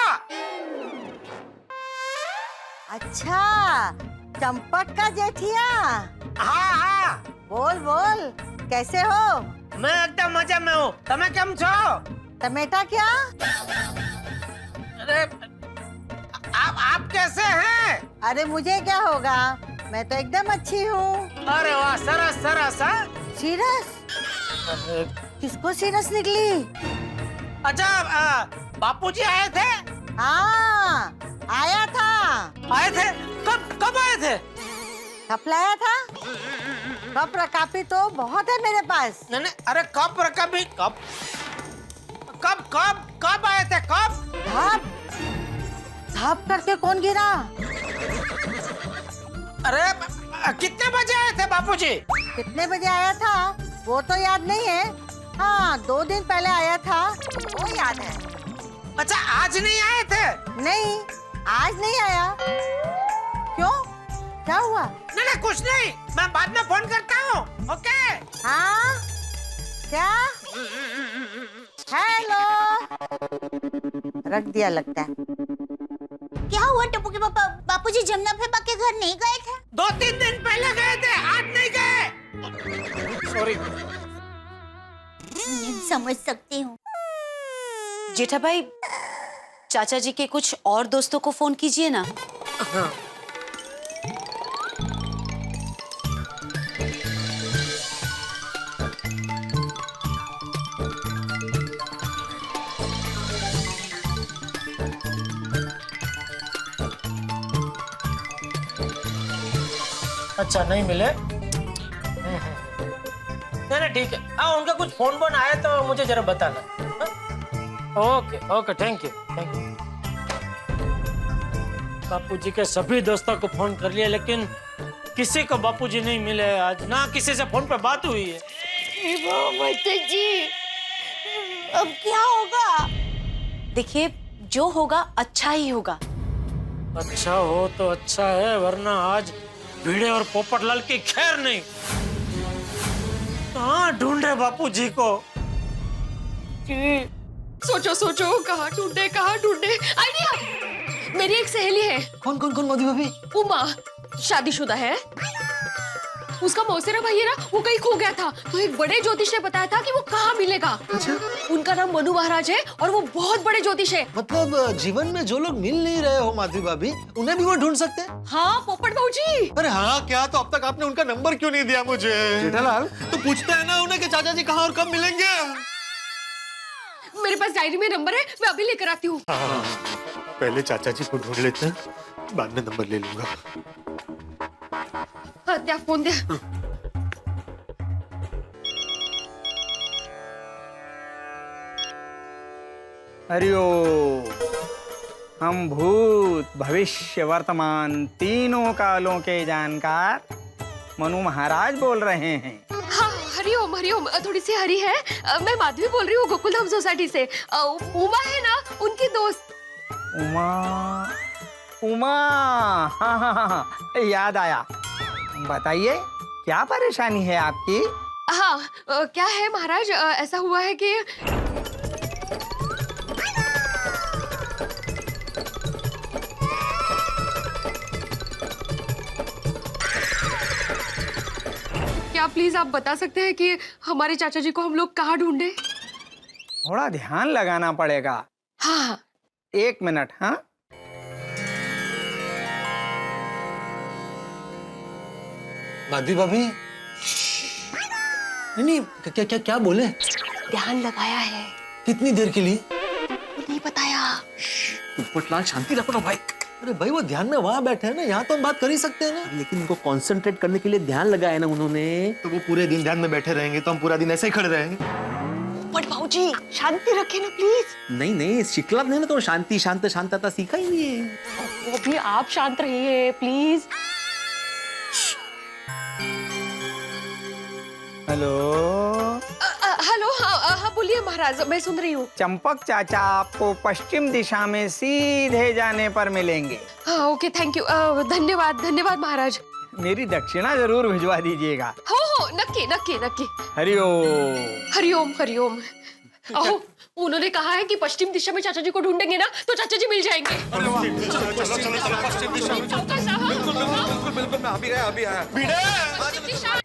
Speaker 10: अच्छा, चंपक का जेठिया।
Speaker 4: हाँ हाँ,
Speaker 10: बोल बोल, कैसे हो?
Speaker 4: मैं एकदम मजे में हूँ, તમે કેમ છો?
Speaker 10: टमेटा क्या?
Speaker 4: अरे आप कैसे हैं?
Speaker 10: अरे मुझे क्या होगा, मैं तो एकदम अच्छी हूँ।
Speaker 4: अरे वाह, सरस सरस।
Speaker 10: सीरस? किसको सीरस निकली?
Speaker 4: अच्छा, बापूजी आए थे?
Speaker 10: हाँ, आया था।
Speaker 4: आए थे? कब आए थे?
Speaker 10: कप लाया था? कप रखा भी तो बहुत है मेरे पास।
Speaker 4: नहीं, अरे कप रखा भी कब आए थे? कब?
Speaker 10: धाप करके कौन गिरा?
Speaker 4: अरे कितने बजे आए थे बापूजी?
Speaker 10: कितने बजे आया था वो तो याद नहीं है। हाँ, 2 दिन पहले आया था, वो याद है।
Speaker 4: अच्छा, आज नहीं आए थे?
Speaker 10: नहीं, आज नहीं आया। क्यों, क्या हुआ?
Speaker 4: नहीं, कुछ नहीं, मैं बाद में फोन करता हूँ। ओके?
Speaker 10: हाँ, क्या? हेलो, रख दिया लगता है।
Speaker 2: क्या हुआ टप्पू के पापा? बापूजी जमुना फेबा के घर नहीं गए थे?
Speaker 4: 2-3 दिन पहले गए थे, आज नहीं गए। सॉरी।
Speaker 2: समझ सकती हूँ।
Speaker 3: जेठा भाई, चाचा जी के कुछ और दोस्तों को फोन कीजिए ना।
Speaker 4: हाँ। अच्छा, नहीं मिले? नहीं, ठीक है। हाँ, उनका कुछ फोन बोन आया तो मुझे जरा बताना। Okay okay, thank you. Bapuji के सभी दोस्तों को फोन कर लिया, लेकिन किसी को बापूजी नहीं मिले आज, ना किसी से फोन पे बात हुई है।
Speaker 2: जी, अब क्या होगा?
Speaker 3: देखिए, जो होगा अच्छा ही होगा।
Speaker 4: अच्छा हो तो अच्छा है, वरना आज भिड़े और पोपटलाल की खैर नहीं। कहाँ ढूंढे बापूजी को?
Speaker 9: सोचो सोचो, कहाँ ढूंढे कहाँ ढूंढे। आइडिया, मेरी एक सहेली है।
Speaker 12: कौन कौन कौन मधु भाभी?
Speaker 9: उमा, शादीशुदा है। उसका मौसेरा भाई है ना, वो कहीं खो गया था, तो एक बड़े ज्योतिष ने बताया था कि वो कहाँ मिलेगा।
Speaker 12: अच्छा?
Speaker 9: उनका नाम मनु महाराज है और वो बहुत बड़े ज्योतिष है।
Speaker 12: मतलब जीवन में जो लोग मिल नहीं रहे हो माधवी भाभी, उन्हें भी वो ढूंढ सकते हैं?
Speaker 9: हाँ पोपट बाबू जी।
Speaker 12: अरे हाँ, क्या तो अब तक आपने उनका नंबर क्यों नहीं दिया मुझे?
Speaker 11: जेठालाल,
Speaker 12: तो पूछते हैं ना उन्हें कि चाचा जी कहाँ और कब मिलेंगे।
Speaker 9: मेरे पास डायरी में नंबर है, मैं अभी लेकर आती हूँ।
Speaker 11: पहले चाचा जी को ढूंढ लेते हैं, बाद में नंबर ले लूंगा।
Speaker 9: हाँ, क्या फोन दे।
Speaker 16: हरिओ, हम भूत भविष्य वर्तमान तीनों कालों के जानकार मनु महाराज बोल रहे हैं।
Speaker 9: हाँ, हरिओम हरिओम, थोड़ी सी हरी है। मैं माधवी बोल रही हूँ गोकुलधाम सोसाइटी से। उमा है ना, उनकी दोस्त।
Speaker 16: उमा, उमा, हाँ हाँ हाँ, याद आया। बताइए, क्या परेशानी है आपकी?
Speaker 9: हाँ, क्या है महाराज, ऐसा हुआ है कि क्या प्लीज आप बता सकते हैं कि हमारे चाचा जी को हम लोग कहाँ ढूंढे?
Speaker 16: थोड़ा ध्यान लगाना पड़ेगा।
Speaker 9: हाँ
Speaker 16: 1 मिनट। हाँ
Speaker 4: माधवी भाभी, नहीं क्या क्या क्या बोले?
Speaker 3: ध्यान लगाया है।
Speaker 4: कितनी देर के लिए?
Speaker 3: नहीं बताया।
Speaker 11: पोपटलाल शांति रखो ना भाई।
Speaker 4: अरे भाई वो ध्यान में वहां बैठे हैं ना, यहाँ तो हम बात कर ही सकते हैं ना।
Speaker 11: लेकिन उनको कंसंट्रेट करने के लिए ध्यान लगाया ना उन्होंने। तो वो पूरे दिन ध्यान में बैठे रहेंगे तो हम पूरा दिन ऐसे ही खड़े रहेंगे।
Speaker 3: बट भाऊजी शांति रखे ना प्लीज।
Speaker 11: नहीं नहीं, शिकला ने ना तो शांति शांत शांतता सीखा ही नहीं है।
Speaker 9: वो भी आप शांत रहिए प्लीज।
Speaker 16: हेलो।
Speaker 9: हेलो। हाँ हाँ बोलिए महाराज, मैं सुन रही हूँ।
Speaker 16: चंपक चाचा आपको पश्चिम दिशा में सीधे जाने पर मिलेंगे।
Speaker 9: हाँ ओके, थैंक यू। धन्यवाद धन्यवाद महाराज।
Speaker 16: मेरी दक्षिणा जरूर भिजवा दीजिएगा।
Speaker 9: हो नक्की नक्की नक्की।
Speaker 16: हरिओम।
Speaker 9: हरिओम हरिओम। अहो उन्होंने कहा है कि पश्चिम दिशा में चाचा जी को ढूंढेंगे ना तो चाचा जी मिल जाएंगे।
Speaker 11: बिल्कुल मैं अभी आया।
Speaker 9: पश्चिम दिशा।